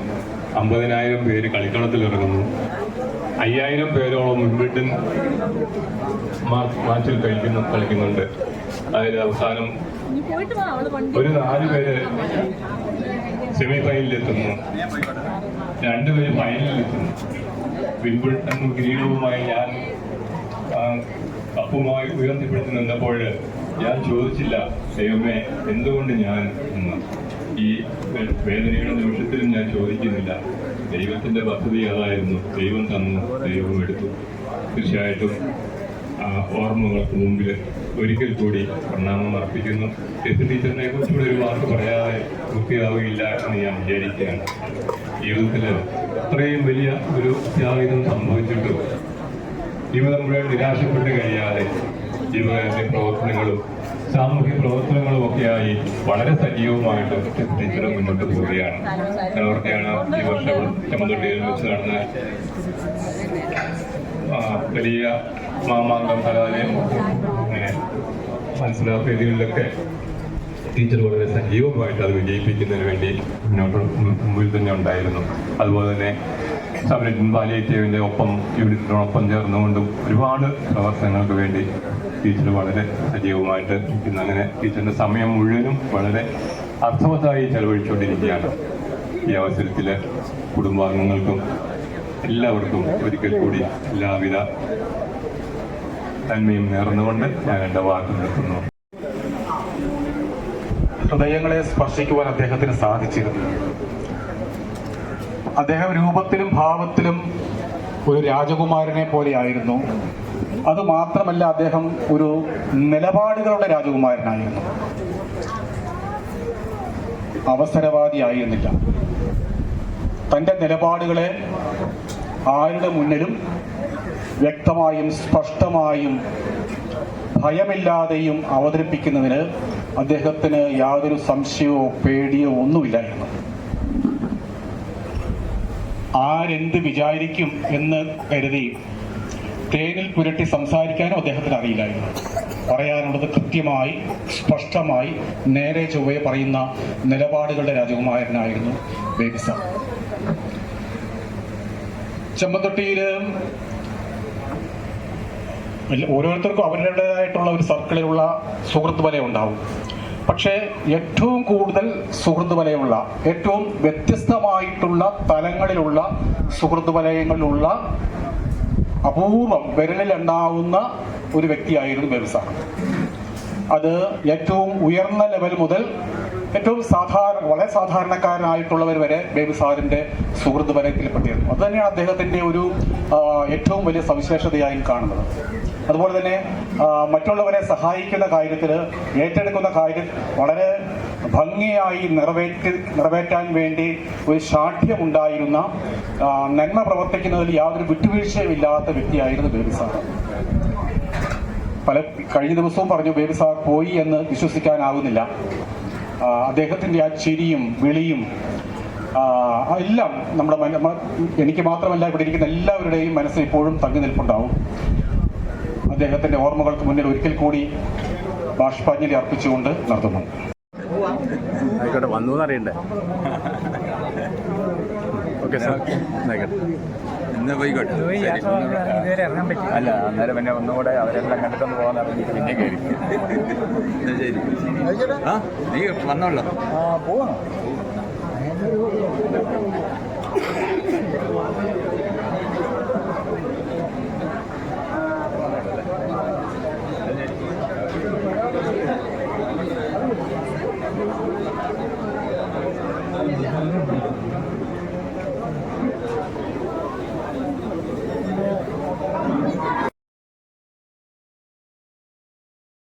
50,000 പേര് കളിക്കളത്തിലിറങ്ങുന്നു, 5,000 പേരോളം വിംബിൾഡൺ മാച്ചിൽ കളിക്കുന്നുണ്ട്. അതിൽ അവസാനം ഒരു 4 പേര് സെമി ഫൈനലിലെത്തുന്നു, 2 പേര് ഫൈനലിലെത്തുന്നു. വിംബിൾഡൺ കിരീടവുമായി ഞാൻ കപ്പുമായി ഉയർത്തിപ്പിടിച്ച് നിന്നപ്പോൾ ഞാൻ ചോദിച്ചില്ല, ദൈവമേ എന്തുകൊണ്ട് ഞാൻ എന്ന്. ഈ വേദനയുടെ നിമിഷത്തിലും ഞാൻ ചോദിക്കുന്നില്ല. ദൈവത്തിൻ്റെ പദ്ധതി അതായിരുന്നു. ദൈവം തന്നു, ദൈവം എടുത്തു. തീർച്ചയായിട്ടും ഓർമ്മകൾക്ക് മുമ്പിൽ ഒരിക്കൽ കൂടി പ്രണാമം അർപ്പിക്കുന്നു. ടീച്ചറിനെ കുറിച്ചുകൂടെ ഒരു വാക്ക് പറയാതെ പൂർത്തിയാവുകയില്ല എന്ന് ഞാൻ വിചാരിക്കുകയാണ്. ജീവിതത്തിൽ അത്രയും വലിയ ഒരു ത്യാഗം സംഭവിച്ചിട്ടും ജീവിതം മുഴുവൻ നിരാശപ്പെട്ട് കഴിയാതെ ജീവകാരുണ്യ പ്രവർത്തനങ്ങളും സാമൂഹ്യ പ്രവർത്തനങ്ങളും ഒക്കെയായി വളരെ സജീവമായിട്ട് ടീച്ചർ മുന്നോട്ട് പോവുകയാണ്. ഓർക്കെയാണ് ഈ വർഷം ചെമ്മന്തൊട്ടിയിൽ വെച്ച് നടന്ന വലിയ മാമാങ്കം കലാലയം അങ്ങനെ മനസ്സിലാത്ത രീതികളിലൊക്കെ ടീച്ചർ വളരെ സജീവമായിട്ട് അത് വിജയിപ്പിക്കുന്നതിന് വേണ്ടി മുമ്പിൽ തന്നെ ഉണ്ടായിരുന്നു. അതുപോലെ തന്നെ സമരത്തിൻ പാലിയേറ്റീവിൻ്റെ ഒപ്പം യൂണിറ്റിനോടൊപ്പം ചേർന്നുകൊണ്ടും ഒരുപാട് പ്രവർത്തനങ്ങൾക്ക് വേണ്ടി ടീച്ചർ വളരെ സജീവമായിട്ട് നിൽക്കുന്നു. അങ്ങനെ ടീച്ചറിൻ്റെ സമയം മുഴുവനും വളരെ അർത്ഥവത്തായി ചെലവഴിച്ചുകൊണ്ടിരിക്കുകയാണ്. ഈ അവസരത്തിൽ കുടുംബാംഗങ്ങൾക്കും എല്ലാവർക്കും ഒരിക്കൽ കൂടി എല്ലാവിധ നന്മയും നേർന്നുകൊണ്ട് ഞാൻ എൻ്റെ വാക്ക് നിർത്തുന്നു. ഹൃദയങ്ങളെ സ്പർശിക്കുവാൻ അദ്ദേഹത്തിന് സാധിച്ചിരുന്നു. അദ്ദേഹം രൂപത്തിലും ഭാവത്തിലും ഒരു രാജകുമാരനെ പോലെയായിരുന്നു. അതുമാത്രമല്ല, അദ്ദേഹം ഒരു നിലപാടുകളുടെ രാജകുമാരനായിരുന്നു. അവസരവാദിയായിരുന്നില്ല. തൻ്റെ നിലപാടുകളെ ആരുടെ മുന്നിലും വ്യക്തമായും സ്പഷ്ടമായും ഭയമില്ലാതെയും അവതരിപ്പിക്കുന്നതിന് അദ്ദേഹത്തിന് യാതൊരു സംശയമോ പേടിയോ ഒന്നുമില്ലായിരുന്നു. ആരെന്ത് വിചാരിക്കും എന്ന് കരുതി തേനിൽ പുരട്ടി സംസാരിക്കാനും അദ്ദേഹത്തിന് അറിയില്ലായിരുന്നു. പറയാനുള്ളത് കൃത്യമായി സ്പഷ്ടമായി നേരെ ചൊവ്വയെ പറയുന്ന നിലപാടുകളുടെ രാജകുമാരനായിരുന്നു ബേബി സാർ. ചെമ്മന്തൊട്ടിയിൽ ഓരോരുത്തർക്കും അവരുടേതായിട്ടുള്ള ഒരു സർക്കിളിലുള്ള സുഹൃത്ത് വലയം ഉണ്ടാവും. പക്ഷേ ഏറ്റവും കൂടുതൽ സുഹൃത്ത് വലയമുള്ള, ഏറ്റവും വ്യത്യസ്തമായിട്ടുള്ള തലങ്ങളിലുള്ള സുഹൃത്ത് വലയങ്ങളിലുള്ള അപൂർവം വിരലിലെണ്ണാവുന്ന ഒരു വ്യക്തിയായിരുന്നു ബേബി സാർ. അത് ഏറ്റവും ഉയർന്ന ലെവൽ മുതൽ ഏറ്റവും വളരെ സാധാരണക്കാരനായിട്ടുള്ളവർ വരെ ബേബി സാറിൻ്റെ സുഹൃത്ത് വലയത്തിൽപ്പെട്ടിരുന്നു. അത് തന്നെയാണ് അദ്ദേഹത്തിൻ്റെ ഒരു ഏറ്റവും വലിയ സവിശേഷതയായി കാണുന്നത്. അതുപോലെ തന്നെ മറ്റുള്ളവരെ സഹായിക്കുന്ന കാര്യത്തിൽ, ഏറ്റെടുക്കുന്ന കാര്യം വളരെ ഭംഗിയായി നിറവേറ്റാൻ വേണ്ടി ഒരു ശാഠ്യമുണ്ടായിരുന്ന, നന്മ പ്രവർത്തിക്കുന്നതിൽ യാതൊരു വിട്ടുവീഴ്ചയും ഇല്ലാത്ത വ്യക്തിയായിരുന്നു ബേബി സാർ. കഴിഞ്ഞ ദിവസവും പറഞ്ഞു, ബേബി സാർ പോയി എന്ന് വിശ്വസിക്കാനാവുന്നില്ല. അദ്ദേഹത്തിൻ്റെ ആ ചിരിയും വിളിയും എല്ലാം എനിക്ക് മാത്രമല്ല ഇവിടെ ഇരിക്കുന്ന എല്ലാവരുടെയും മനസ്സിൽ ഇപ്പോഴും തങ്ങി നിൽപ്പുണ്ടാവും. അദ്ദേഹത്തിൻ്റെ ഓർമ്മകൾക്ക് മുന്നിൽ ഒരിക്കൽ കൂടി ബാഷ്പാഞ്ജലി അർപ്പിച്ചുകൊണ്ട് നടത്തുന്നു. ആയിക്കോട്ടെ, വന്നു എന്നറിയണ്ടേ? ഓക്കെ സാർ, ആയിക്കോട്ടെ. ഇന്ന് പോയിക്കോട്ടെ. ഇതുവരെ ഇറങ്ങാൻ പറ്റില്ല. അല്ല അന്നേരം പിന്നെ ഒന്നുകൂടെ അവരെല്ലാം കണ്ടിട്ടൊന്ന് പോകാൻ ഇറങ്ങിയിട്ട് പിന്നെ കയറി. ശരി. ആ നീ വന്നോളൂ. പോകണം.